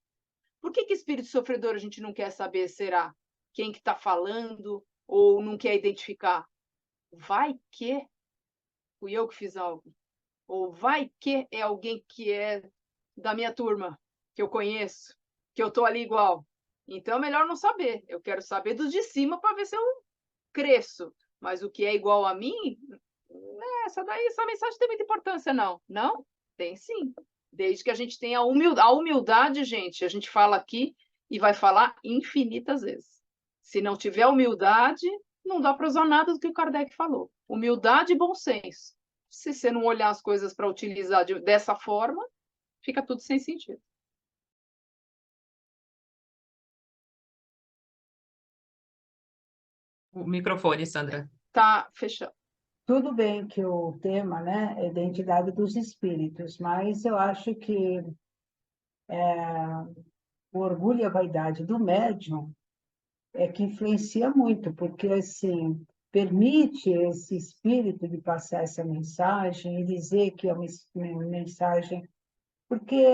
Por que espírito sofredor a gente não quer saber, será? Quem que está falando ou não quer identificar? Vai que fui eu que fiz algo. Ou vai que é alguém que é da minha turma, que eu conheço, que eu estou ali igual. Então é melhor não saber. Eu quero saber dos de cima para ver se eu cresço. Mas o que é igual a mim, essa mensagem tem muita importância, não. Não? Tem sim. Desde que a gente tenha a humildade, gente, a gente fala aqui e vai falar infinitas vezes. Se não tiver humildade, não dá para usar nada do que o Kardec falou. Humildade e bom senso. Se você não olhar as coisas para utilizar dessa forma, fica tudo sem sentido. O microfone, Sandra. Tá fechado. Tudo bem que o tema, né, é identidade dos espíritos, mas eu acho que o orgulho e a vaidade do médium é que influencia muito, porque, assim, permite esse espírito de passar essa mensagem e dizer que é uma mensagem. Porque,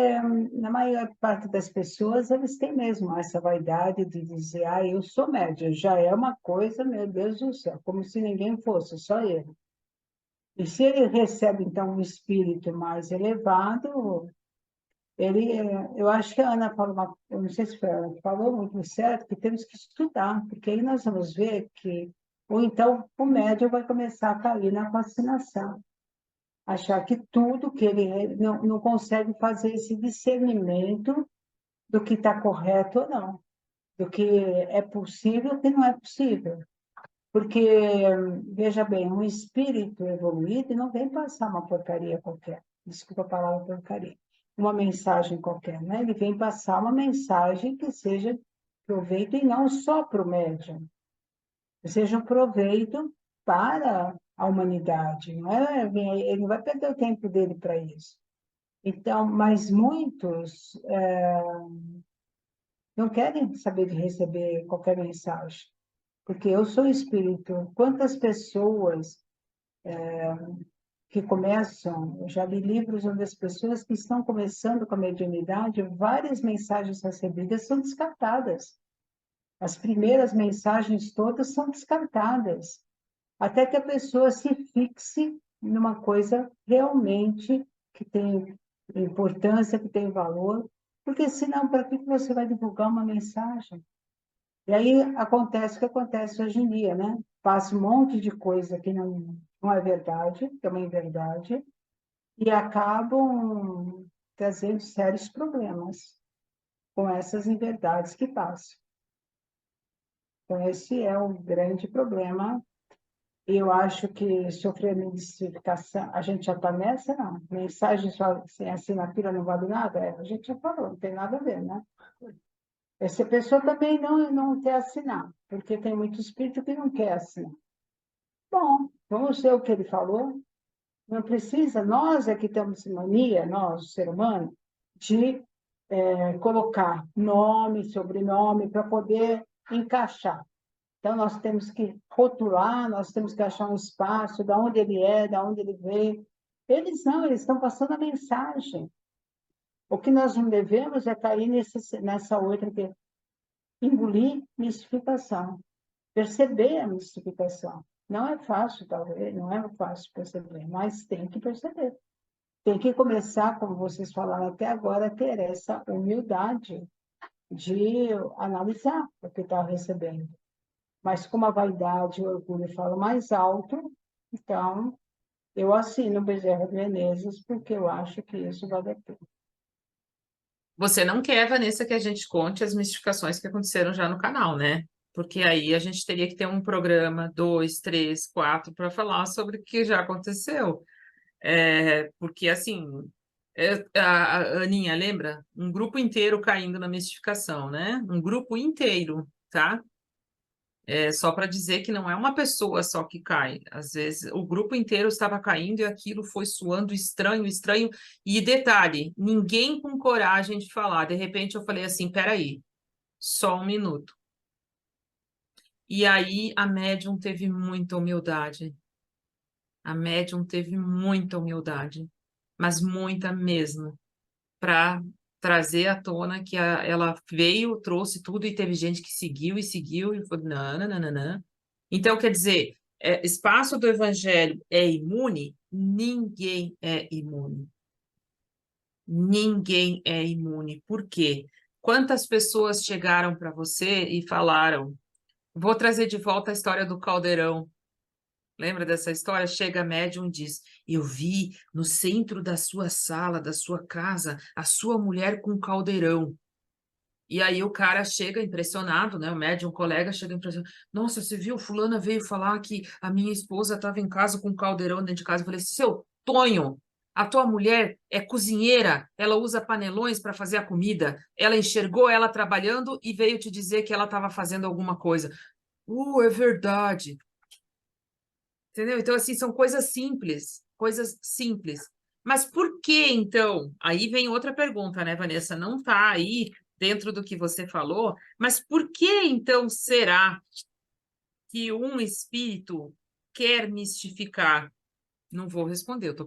na maior parte das pessoas, eles têm mesmo essa vaidade de dizer, eu sou médium, já é uma coisa, meu Deus do céu, como se ninguém fosse, só ele. E se ele recebe, então, um espírito mais elevado, eu acho que a Ana falou, eu não sei se foi a Ana que falou muito certo, que temos que estudar, porque aí nós vamos ver que, ou então o médium vai começar a cair na fascinação, achar que tudo que ele não consegue fazer esse discernimento do que está correto ou não, do que é possível e o que não é possível. Porque, veja bem, um espírito evoluído não vem passar uma porcaria qualquer, desculpa a palavra porcaria, uma mensagem qualquer, né? Ele vem passar uma mensagem que seja proveito e não só para o médium, que seja um proveito para a humanidade, não é? Ele não vai perder o tempo dele para isso. Então, mas muitos não querem saber de receber qualquer mensagem, porque eu sou espírito. Quantas pessoas que começam, eu já li livros onde as pessoas que estão começando com a mediunidade, várias mensagens recebidas são descartadas. As primeiras mensagens todas são descartadas, até que a pessoa se fixe numa coisa realmente que tem importância, que tem valor, porque senão, para que você vai divulgar uma mensagem? E aí acontece o que acontece hoje em dia, né? Passa um monte de coisa que não é verdade, que é uma inverdade, e acabam trazendo sérios problemas com essas inverdades que passam. Então, esse é o grande problema Eu acho que sofrer mistificação, a gente já está nessa, não. Mensagem sem assinatura não vale nada? A gente já falou, não tem nada a ver, né? Essa pessoa também não quer assinar, porque tem muito espírito que não quer assinar. Bom, vamos ver o que ele falou. Não precisa, nós é que temos mania, nós, o ser humano, de colocar nome, sobrenome, para poder encaixar. Então, nós temos que rotular, nós temos que achar um espaço, de onde ele é, de onde ele veio. Eles não, eles estão passando a mensagem. O que nós não devemos é cair nessa outra que é engolir mistificação, perceber a mistificação. Não é fácil, talvez, não é fácil perceber, mas tem que perceber. Tem que começar, como vocês falaram até agora, a ter essa humildade de analisar o que está recebendo. Mas como a vaidade e o orgulho falam mais alto, então eu assino Bezerra de Menezes porque eu acho que isso vale a pena. Você não quer, Vanessa, que a gente conte as mistificações que aconteceram já no canal, né? Porque aí a gente teria que ter um programa, 2, 3, 4, para falar sobre o que já aconteceu. Porque, assim, a Aninha, lembra? Um grupo inteiro caindo na mistificação, né? Um grupo inteiro, tá? Só para dizer que não é uma pessoa só que cai. Às vezes o grupo inteiro estava caindo e aquilo foi soando estranho, estranho. E detalhe, ninguém com coragem de falar. De repente eu falei assim, peraí, só um minuto. E aí a médium teve muita humildade. A médium teve muita humildade, mas muita mesmo, para trazer à tona que ela veio, trouxe tudo e teve gente que seguiu e falou, não, não, não, não, não. Então, quer dizer, espaço do evangelho é imune? Ninguém é imune. Ninguém é imune. Por quê? Quantas pessoas chegaram para você e falaram, vou trazer de volta a história do caldeirão. Lembra dessa história? Chega a médium e diz, eu vi no centro da sua sala, da sua casa, a sua mulher com caldeirão. E aí o cara chega impressionado, né? O médium, o colega chega impressionado. Nossa, você viu? Fulana veio falar que a minha esposa estava em casa com um caldeirão dentro de casa. Eu falei, seu Tonho, a tua mulher é cozinheira, ela usa panelões para fazer a comida. Ela enxergou ela trabalhando e veio te dizer que ela estava fazendo alguma coisa. É verdade. Entendeu? Então, assim, são coisas simples, coisas simples. Mas por que, então? Aí vem outra pergunta, né, Vanessa? Não está aí dentro do que você falou, mas por que, então, será que um espírito quer mistificar? Não vou responder, eu tô...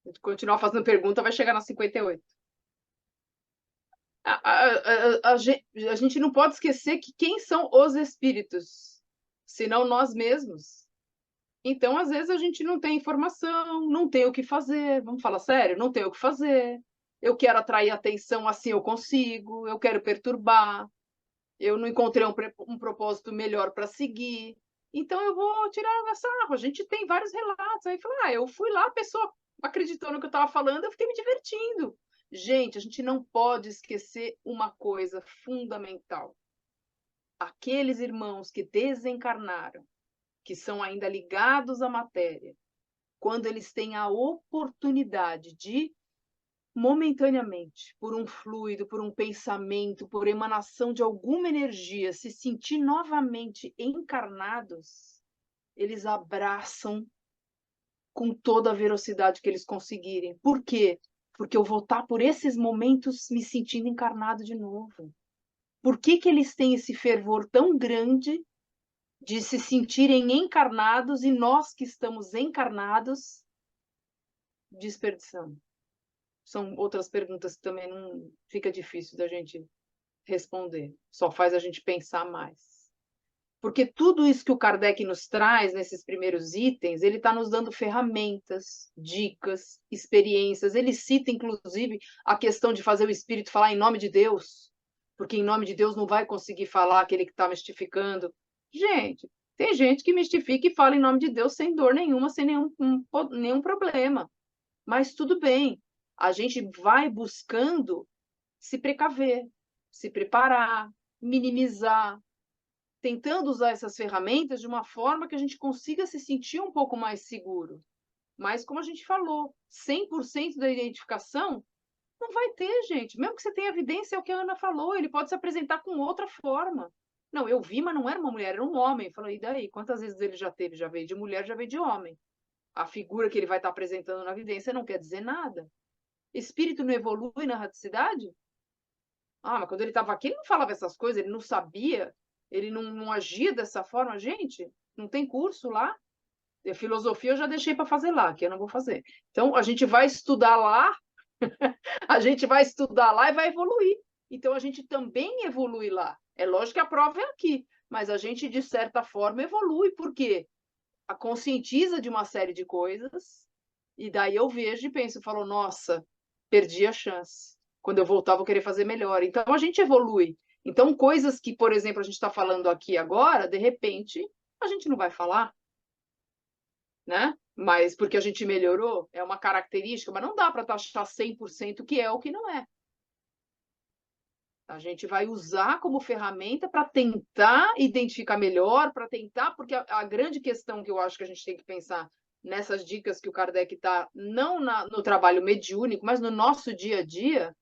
Se continuar fazendo pergunta, vai chegar na 58. A gente não pode esquecer que quem são os espíritos, senão nós mesmos. Então, às vezes, a gente não tem informação, não tem o que fazer. Vamos falar sério? Não tem o que fazer. Eu quero atrair atenção, assim eu consigo. Eu quero perturbar. Eu não encontrei um propósito melhor para seguir. Então, eu vou tirar a sarro. A gente tem vários relatos. Aí, fala, eu fui lá, a pessoa acreditou no que eu estava falando, eu fiquei me divertindo. Gente, a gente não pode esquecer uma coisa fundamental. Aqueles irmãos que desencarnaram, que são ainda ligados à matéria, quando eles têm a oportunidade de, momentaneamente, por um fluido, por um pensamento, por emanação de alguma energia, se sentir novamente encarnados, eles abraçam com toda a velocidade que eles conseguirem. Por quê? Porque eu vou estar por esses momentos me sentindo encarnado de novo. Por que eles têm esse fervor tão grande de se sentirem encarnados e nós que estamos encarnados desperdiçando? São outras perguntas que também não fica difícil da gente responder. Só faz a gente pensar mais. Porque tudo isso que o Kardec nos traz nesses primeiros itens, ele está nos dando ferramentas, dicas, experiências. Ele cita, inclusive, a questão de fazer o espírito falar em nome de Deus, porque em nome de Deus não vai conseguir falar aquele que está mistificando. Gente, tem gente que mistifica e fala em nome de Deus sem dor nenhuma, sem nenhum problema. Mas tudo bem, a gente vai buscando se precaver, se preparar, minimizar, tentando usar essas ferramentas de uma forma que a gente consiga se sentir um pouco mais seguro. Mas, como a gente falou, 100% da identificação não vai ter, gente. Mesmo que você tenha evidência, é o que a Ana falou, ele pode se apresentar com outra forma. Não, eu vi, mas não era uma mulher, era um homem. Falou, e daí? Quantas vezes ele já teve? Já veio de mulher, já veio de homem. A figura que ele vai estar apresentando na evidência não quer dizer nada. Espírito não evolui na radicidade? Ah, mas quando ele estava aqui, ele não falava essas coisas, ele não sabia, ele não agia dessa forma. Gente, não tem curso lá? A filosofia eu já deixei para fazer lá, que eu não vou fazer. Então, a gente vai estudar lá, a gente vai estudar lá e vai evoluir. Então, a gente também evolui lá. É lógico que a prova é aqui, mas a gente, de certa forma, evolui. Por quê? A conscientiza de uma série de coisas, e daí eu vejo e penso, falo, nossa, perdi a chance. Quando eu voltar, vou querer fazer melhor. Então, a gente evolui. Então, coisas que, por exemplo, a gente está falando aqui agora, de repente, a gente não vai falar, né? Mas porque a gente melhorou, é uma característica, mas não dá para taxar 100% o que é ou o que não é. A gente vai usar como ferramenta para tentar identificar melhor, para tentar, porque a grande questão que eu acho que a gente tem que pensar nessas dicas que o Kardec está, não no trabalho mediúnico, mas no nosso dia a dia,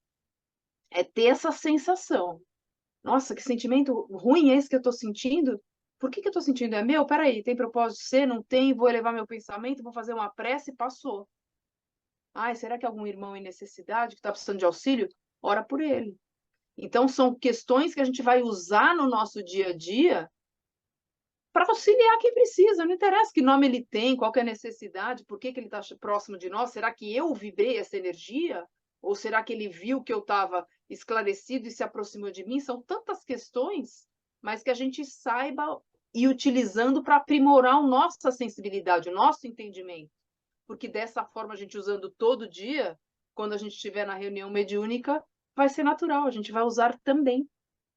é ter essa sensação. Nossa, que sentimento ruim é esse que eu estou sentindo? Por que eu estou sentindo? É meu? Peraí, tem propósito de ser? Não tem? Vou elevar meu pensamento, vou fazer uma prece e passou. Ai, será que algum irmão em necessidade que está precisando de auxílio? Ora por ele. Então, são questões que a gente vai usar no nosso dia a dia para auxiliar quem precisa. Não interessa que nome ele tem, qual que é a necessidade, por que ele está próximo de nós. Será que eu vibrei essa energia? Ou será que ele viu que eu estava esclarecido e se aproximou de mim? São tantas questões, mas que a gente saiba ir utilizando para aprimorar a nossa sensibilidade, o nosso entendimento. Porque dessa forma, a gente usando todo dia, quando a gente estiver na reunião mediúnica, vai ser natural, a gente vai usar também.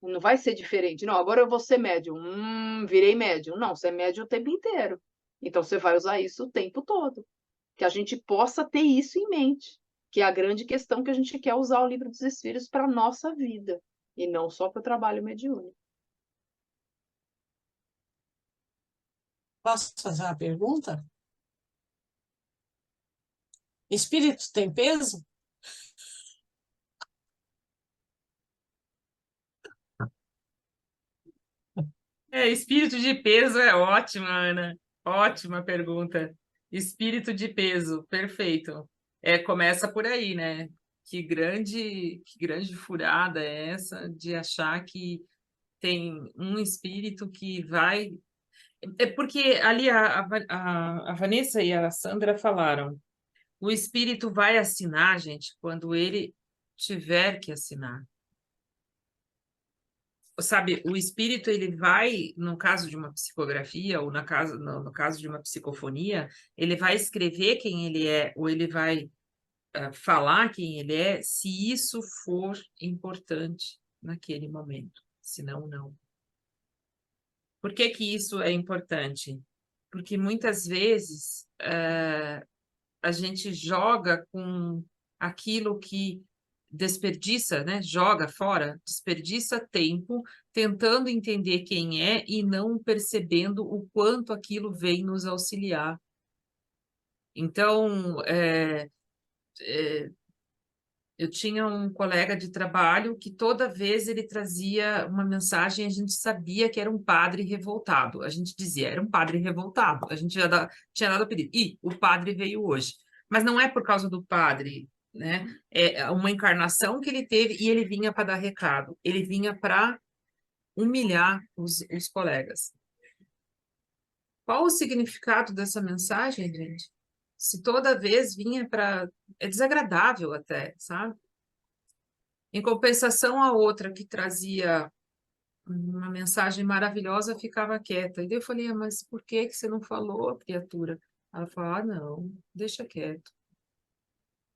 Não vai ser diferente. Não, agora eu vou ser médium. Virei médium. Não, você é médium o tempo inteiro. Então você vai usar isso o tempo todo. Que a gente possa ter isso em mente, que é a grande questão que a gente quer usar o Livro dos Espíritos para a nossa vida, e não só para o trabalho mediúnico. Posso fazer uma pergunta? Espírito tem peso? Espírito de peso é ótima, Ana. Ótima pergunta. Espírito de peso, perfeito. Começa por aí, né? Que grande furada é essa de achar que tem um espírito que vai. É porque ali a Vanessa e a Sandra falaram: o espírito vai assinar, gente, quando ele tiver que assinar. Sabe, o espírito ele vai, no caso de uma psicografia ou no caso de uma psicofonia, ele vai escrever quem ele é ou ele vai falar quem ele é, se isso for importante naquele momento, senão não. Por que que isso é importante? Porque muitas vezes a gente joga com aquilo que desperdiça, né? Joga fora, desperdiça tempo tentando entender quem é e não percebendo o quanto aquilo vem nos auxiliar. Então, eu tinha um colega de trabalho que toda vez ele trazia uma mensagem, a gente sabia que era um padre revoltado. A gente dizia, era um padre revoltado. A gente tinha dado o pedido. E o padre veio hoje. Mas não é por causa do padre, né? É uma encarnação que ele teve e ele vinha para dar recado. Ele vinha para humilhar os colegas. Qual o significado dessa mensagem, gente? Se toda vez vinha para... É desagradável até, sabe? Em compensação, a outra que trazia uma mensagem maravilhosa ficava quieta. E daí eu falei, mas por que você não falou, criatura? Ela falou, não, deixa quieto.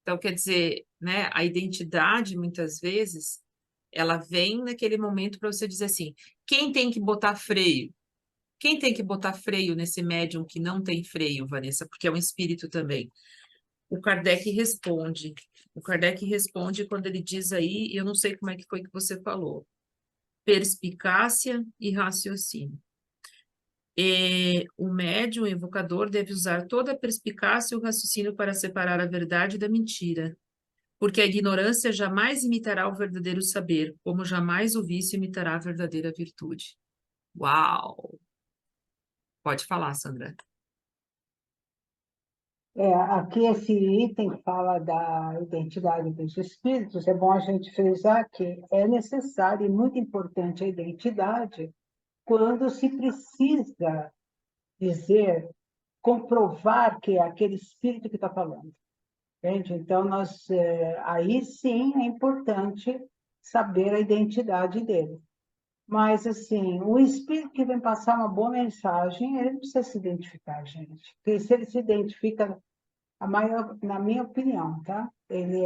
Então, quer dizer, né, a identidade, muitas vezes, ela vem naquele momento para você dizer assim, quem tem que botar freio? Quem tem que botar freio nesse médium que não tem freio, Vanessa? Porque é um espírito também. O Kardec responde. O Kardec responde quando ele diz aí, eu não sei como é que foi que você falou, perspicácia e raciocínio. E o médium, o evocador, deve usar toda a perspicácia e o raciocínio para separar a verdade da mentira, porque a ignorância jamais imitará o verdadeiro saber, como jamais o vício imitará a verdadeira virtude. Uau! Pode falar, Sandra. Aqui esse item fala da identidade dos espíritos. É bom a gente frisar que é necessário e muito importante a identidade quando se precisa dizer, comprovar que é aquele espírito que está falando. Entende? Então, aí sim é importante saber a identidade dele. Mas, assim, o espírito que vem passar uma boa mensagem, ele não precisa se identificar, gente. Porque se ele se identifica, na minha opinião, tá? Ele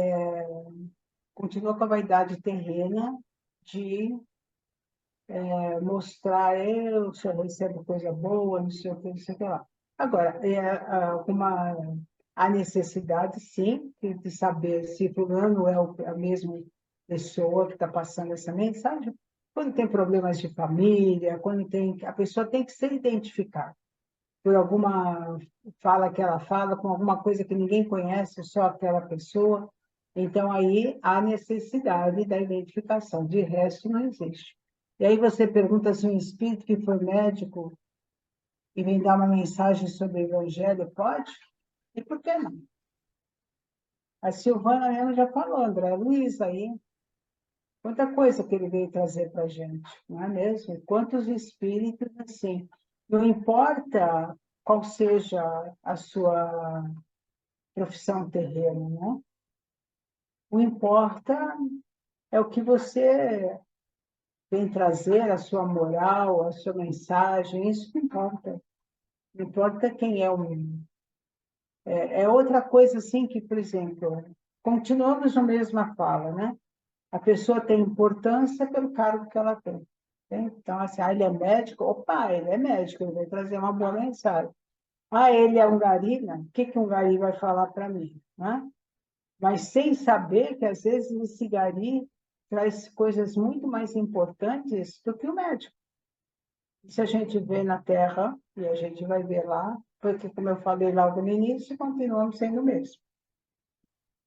continua com a vaidade terrena de mostrar eu, se eu recebo coisa boa, não sei o que, não sei o que lá. Agora, há necessidade, sim, de saber se fulano é a mesma pessoa que está passando essa mensagem. Quando tem problemas de família, a pessoa tem que ser identificada por alguma fala que ela fala, com alguma coisa que ninguém conhece, só aquela pessoa. Então, aí há necessidade da identificação, de resto não existe. E aí você pergunta se um espírito que foi médico e vem dar uma mensagem sobre o evangelho, pode? E por que não? A Silvana mesmo já falou, André Luiz aí, quanta coisa que ele veio trazer para a gente, não é mesmo? Quantos espíritos, assim, não importa qual seja a sua profissão terrena, né? O importa é o que você vem trazer, a sua moral, a sua mensagem, isso que importa. Não importa quem é o menino. É outra coisa assim que, por exemplo, continuamos na mesma fala, né? A pessoa tem importância pelo cargo que ela tem. Então, assim, ele é médico? Opa, ele é médico, ele vai trazer uma boa mensagem. Ele é um gari, né? O que um gari vai falar para mim? Né? Mas sem saber que, às vezes, esse gari traz coisas muito mais importantes do que o médico. Se a gente vê na Terra, e a gente vai ver lá, porque, como eu falei logo no início, continuamos sendo o mesmo.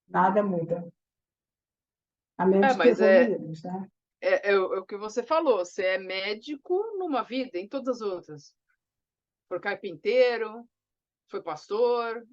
Nada muda. A menos que Mas evoluímos, né? é o que você falou, você é médico numa vida, em todas as outras. Foi carpinteiro, foi pastor,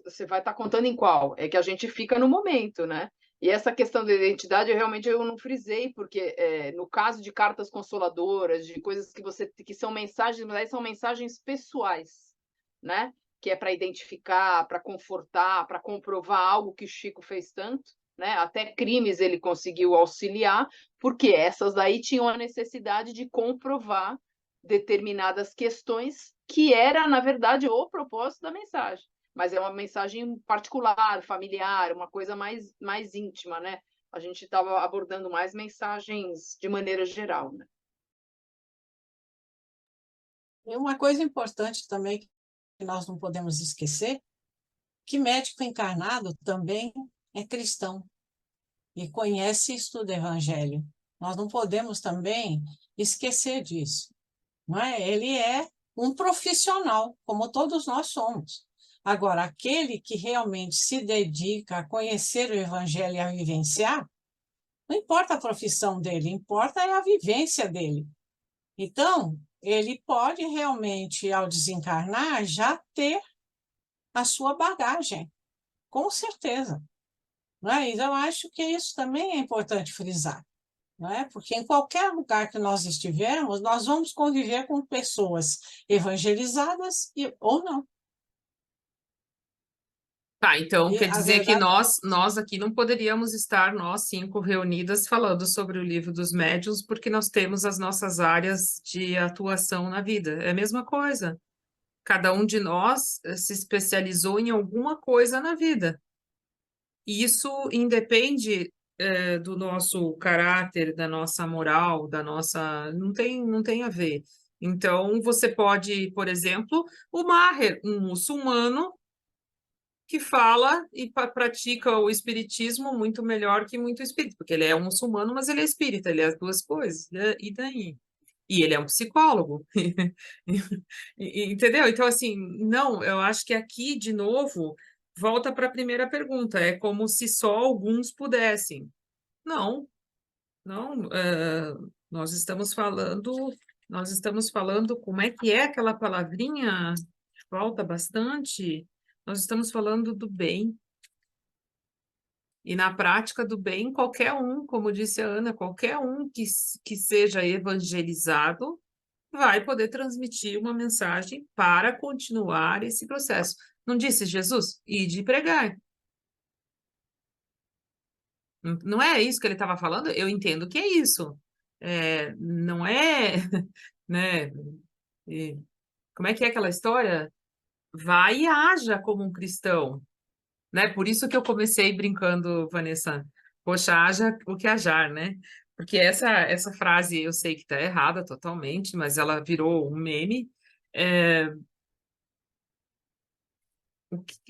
você vai estar contando em qual? É que a gente fica no momento, né? E essa questão da identidade, realmente eu não frisei, porque no caso de cartas consoladoras, de coisas que são mensagens, mas aí são mensagens pessoais, né? Que é para identificar, para confortar, para comprovar algo que o Chico fez tanto, né? Até crimes ele conseguiu auxiliar, porque essas daí tinham a necessidade de comprovar determinadas questões que era, na verdade, o propósito da mensagem. Mas é uma mensagem particular, familiar, uma coisa mais íntima, né? A gente estava abordando mais mensagens de maneira geral, né? E uma coisa importante também que nós não podemos esquecer, que médico encarnado também é cristão e conhece e estuda evangelho. Nós não podemos também esquecer disso, não é? Ele é um profissional, como todos nós somos. Agora, aquele que realmente se dedica a conhecer o evangelho e a vivenciar, não importa a profissão dele, importa é a vivência dele. Então, ele pode realmente, ao desencarnar, já ter a sua bagagem, com certeza. Não é? Então, eu acho que isso também é importante frisar. Não é? Porque em qualquer lugar que nós estivermos, nós vamos conviver com pessoas evangelizadas ou não. Tá, então E quer a dizer que verdade nós aqui não poderíamos estar, nós cinco, reunidas falando sobre o livro dos médiuns, porque nós temos as nossas áreas de atuação na vida. É a mesma coisa. Cada um de nós se especializou em alguma coisa na vida. E isso independe, do nosso caráter, da nossa moral, da nossa. Não tem a ver. Então, você pode, por exemplo, o Maher, um muçulmano que fala e pratica o espiritismo muito melhor que muito espírita, porque ele é um muçulmano, mas ele é espírita, ele é as duas coisas, né? E daí? E ele é um psicólogo, entendeu? Então, assim, não, eu acho que aqui, de novo, volta para a primeira pergunta, é como se só alguns pudessem. Não, não, nós estamos falando, como é aquela palavrinha? Falta bastante. Nós estamos falando do bem. E na prática do bem, qualquer um, como disse a Ana, qualquer um que seja evangelizado vai poder transmitir uma mensagem para continuar esse processo. Não disse Jesus? Ide e pregai. Não é isso que ele estava falando? Eu entendo que é isso. Não é, né? e Como é que é aquela história? Vai e haja como um cristão, né? Por isso que eu comecei brincando, Vanessa. Poxa, haja o que hajar, né? Porque essa frase eu sei que está errada totalmente, mas ela virou um meme. É,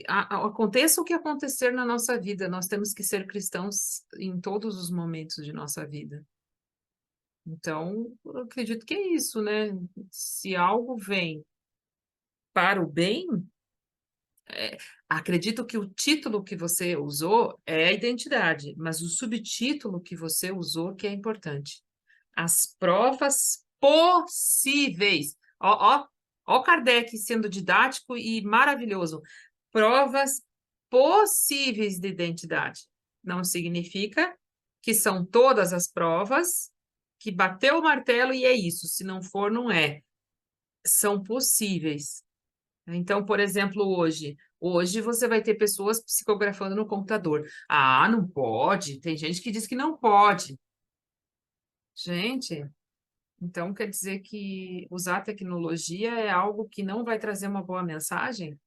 aconteça o que acontecer na nossa vida, nós temos que ser cristãos em todos os momentos de nossa vida. Então, eu acredito que é isso, né? Se algo vem para o bem, acredito que o título que você usou é a identidade, mas o subtítulo que você usou que é importante. As provas possíveis. Ó Kardec sendo didático e maravilhoso. Provas possíveis de identidade. Não significa que são todas as provas, que bateu o martelo e é isso. Se não for, não é. São possíveis. Então, por exemplo, hoje você vai ter pessoas psicografando no computador. Ah, não pode. Tem gente que diz que não pode. Gente, então quer dizer que usar a tecnologia é algo que não vai trazer uma boa mensagem?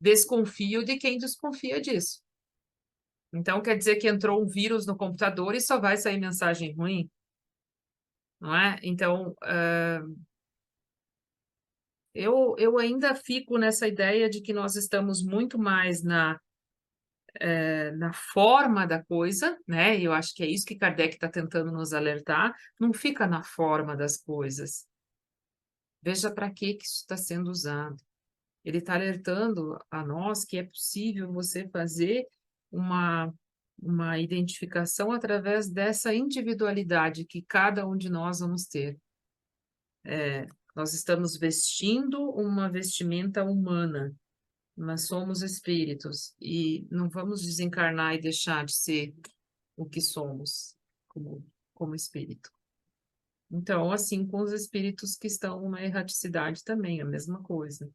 Desconfio de quem desconfia disso. Então quer dizer que entrou um vírus no computador e só vai sair mensagem ruim? Não é? Então, eu ainda fico nessa ideia de que nós estamos muito mais na forma da coisa, né? E eu acho que é isso que Kardec está tentando nos alertar, não fica na forma das coisas. Veja para que isso está sendo usado. Ele está alertando a nós que é possível você fazer uma identificação através dessa individualidade que cada um de nós vamos ter. Nós estamos vestindo uma vestimenta humana, mas somos espíritos e não vamos desencarnar e deixar de ser o que somos como espírito. Então, assim, com os espíritos que estão na erraticidade também, a mesma coisa.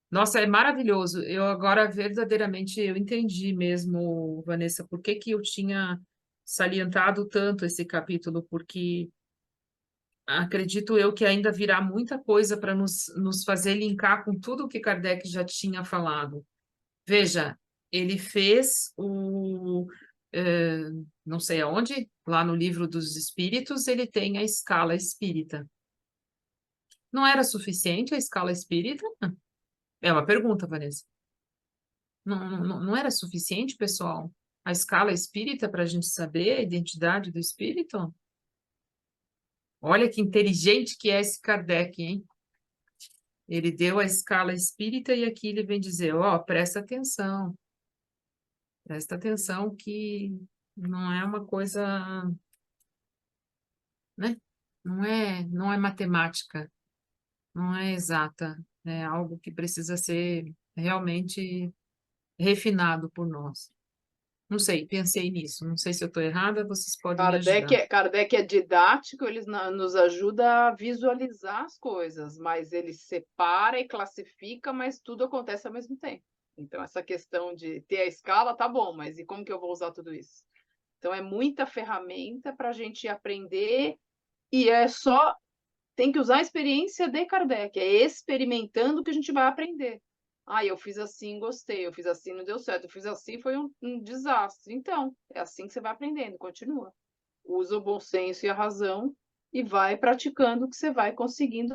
Nossa, é maravilhoso. Eu agora verdadeiramente eu entendi mesmo, Vanessa, por que que eu tinha salientado tanto esse capítulo, porque acredito eu que ainda virá muita coisa para nos fazer linkar com tudo o que Kardec já tinha falado. Veja, ele fez não sei aonde, lá no Livro dos Espíritos, ele tem a escala espírita. Não era suficiente a escala espírita? É uma pergunta, Vanessa. Não era suficiente, pessoal, a escala espírita para a gente saber a identidade do espírito? Olha que inteligente que é esse Kardec, hein? Ele deu a escala espírita e aqui ele vem dizer, ó, presta atenção que não é uma coisa, né? Não é matemática, não é exata, é algo que precisa ser realmente refinado por nós. Não sei, pensei nisso. Não sei se eu estou errada, vocês podem me ajudar. Kardec é didático, ele nos ajuda a visualizar as coisas, mas ele separa e classifica, mas tudo acontece ao mesmo tempo. Então, essa questão de ter a escala, tá bom, mas e como que eu vou usar tudo isso? Então, é muita ferramenta para a gente aprender e tem que usar a experiência de Kardec, é experimentando que a gente vai aprender. Ah, eu fiz assim, gostei, eu fiz assim, não deu certo, eu fiz assim, foi um desastre. Então, é assim que você vai aprendendo, continua. Usa o bom senso e a razão e vai praticando que você vai conseguindo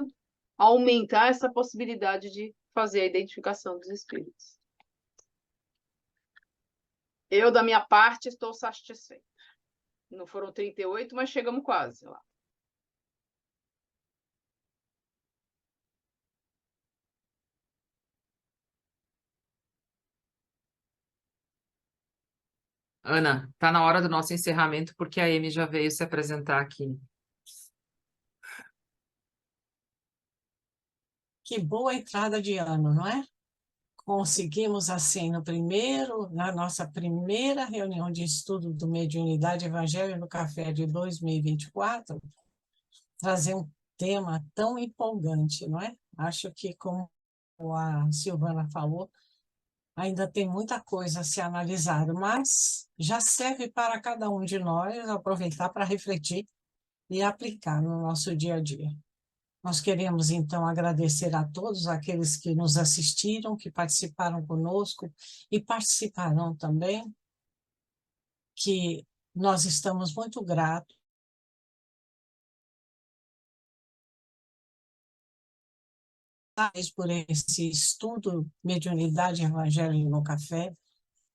aumentar essa possibilidade de fazer a identificação dos espíritos. Eu, da minha parte, estou satisfeita. Não foram 38, mas chegamos quase lá. Ana, tá na hora do nosso encerramento, porque a Amy já veio se apresentar aqui. Que boa entrada de ano, não é? Conseguimos, assim, na nossa primeira reunião de estudo do Mediunidade Evangelho no Café de 2024, trazer um tema tão empolgante, não é? Acho que, como a Silvana falou, ainda tem muita coisa a ser analisada, mas já serve para cada um de nós aproveitar para refletir e aplicar no nosso dia a dia. Nós queremos, então, agradecer a todos aqueles que nos assistiram, que participaram conosco e participarão também, que nós estamos muito gratos por esse estudo Mediunidade e Evangelho no Café,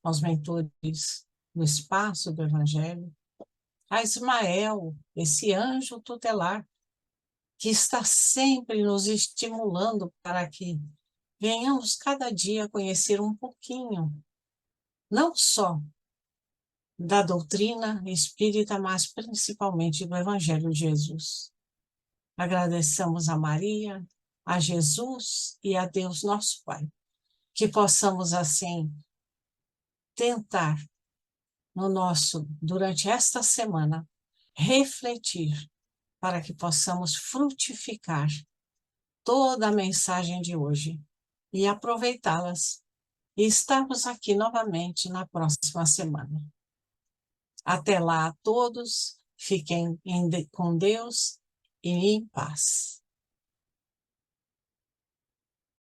aos mentores no Espaço do Evangelho, a Ismael, esse anjo tutelar, que está sempre nos estimulando para que venhamos cada dia conhecer um pouquinho, não só da doutrina espírita, mas principalmente do Evangelho de Jesus. Agradecemos a Maria, a Jesus e a Deus nosso Pai, que possamos assim tentar durante esta semana, refletir para que possamos frutificar toda a mensagem de hoje e aproveitá-las e estarmos aqui novamente na próxima semana. Até lá a todos, fiquem com Deus e em paz.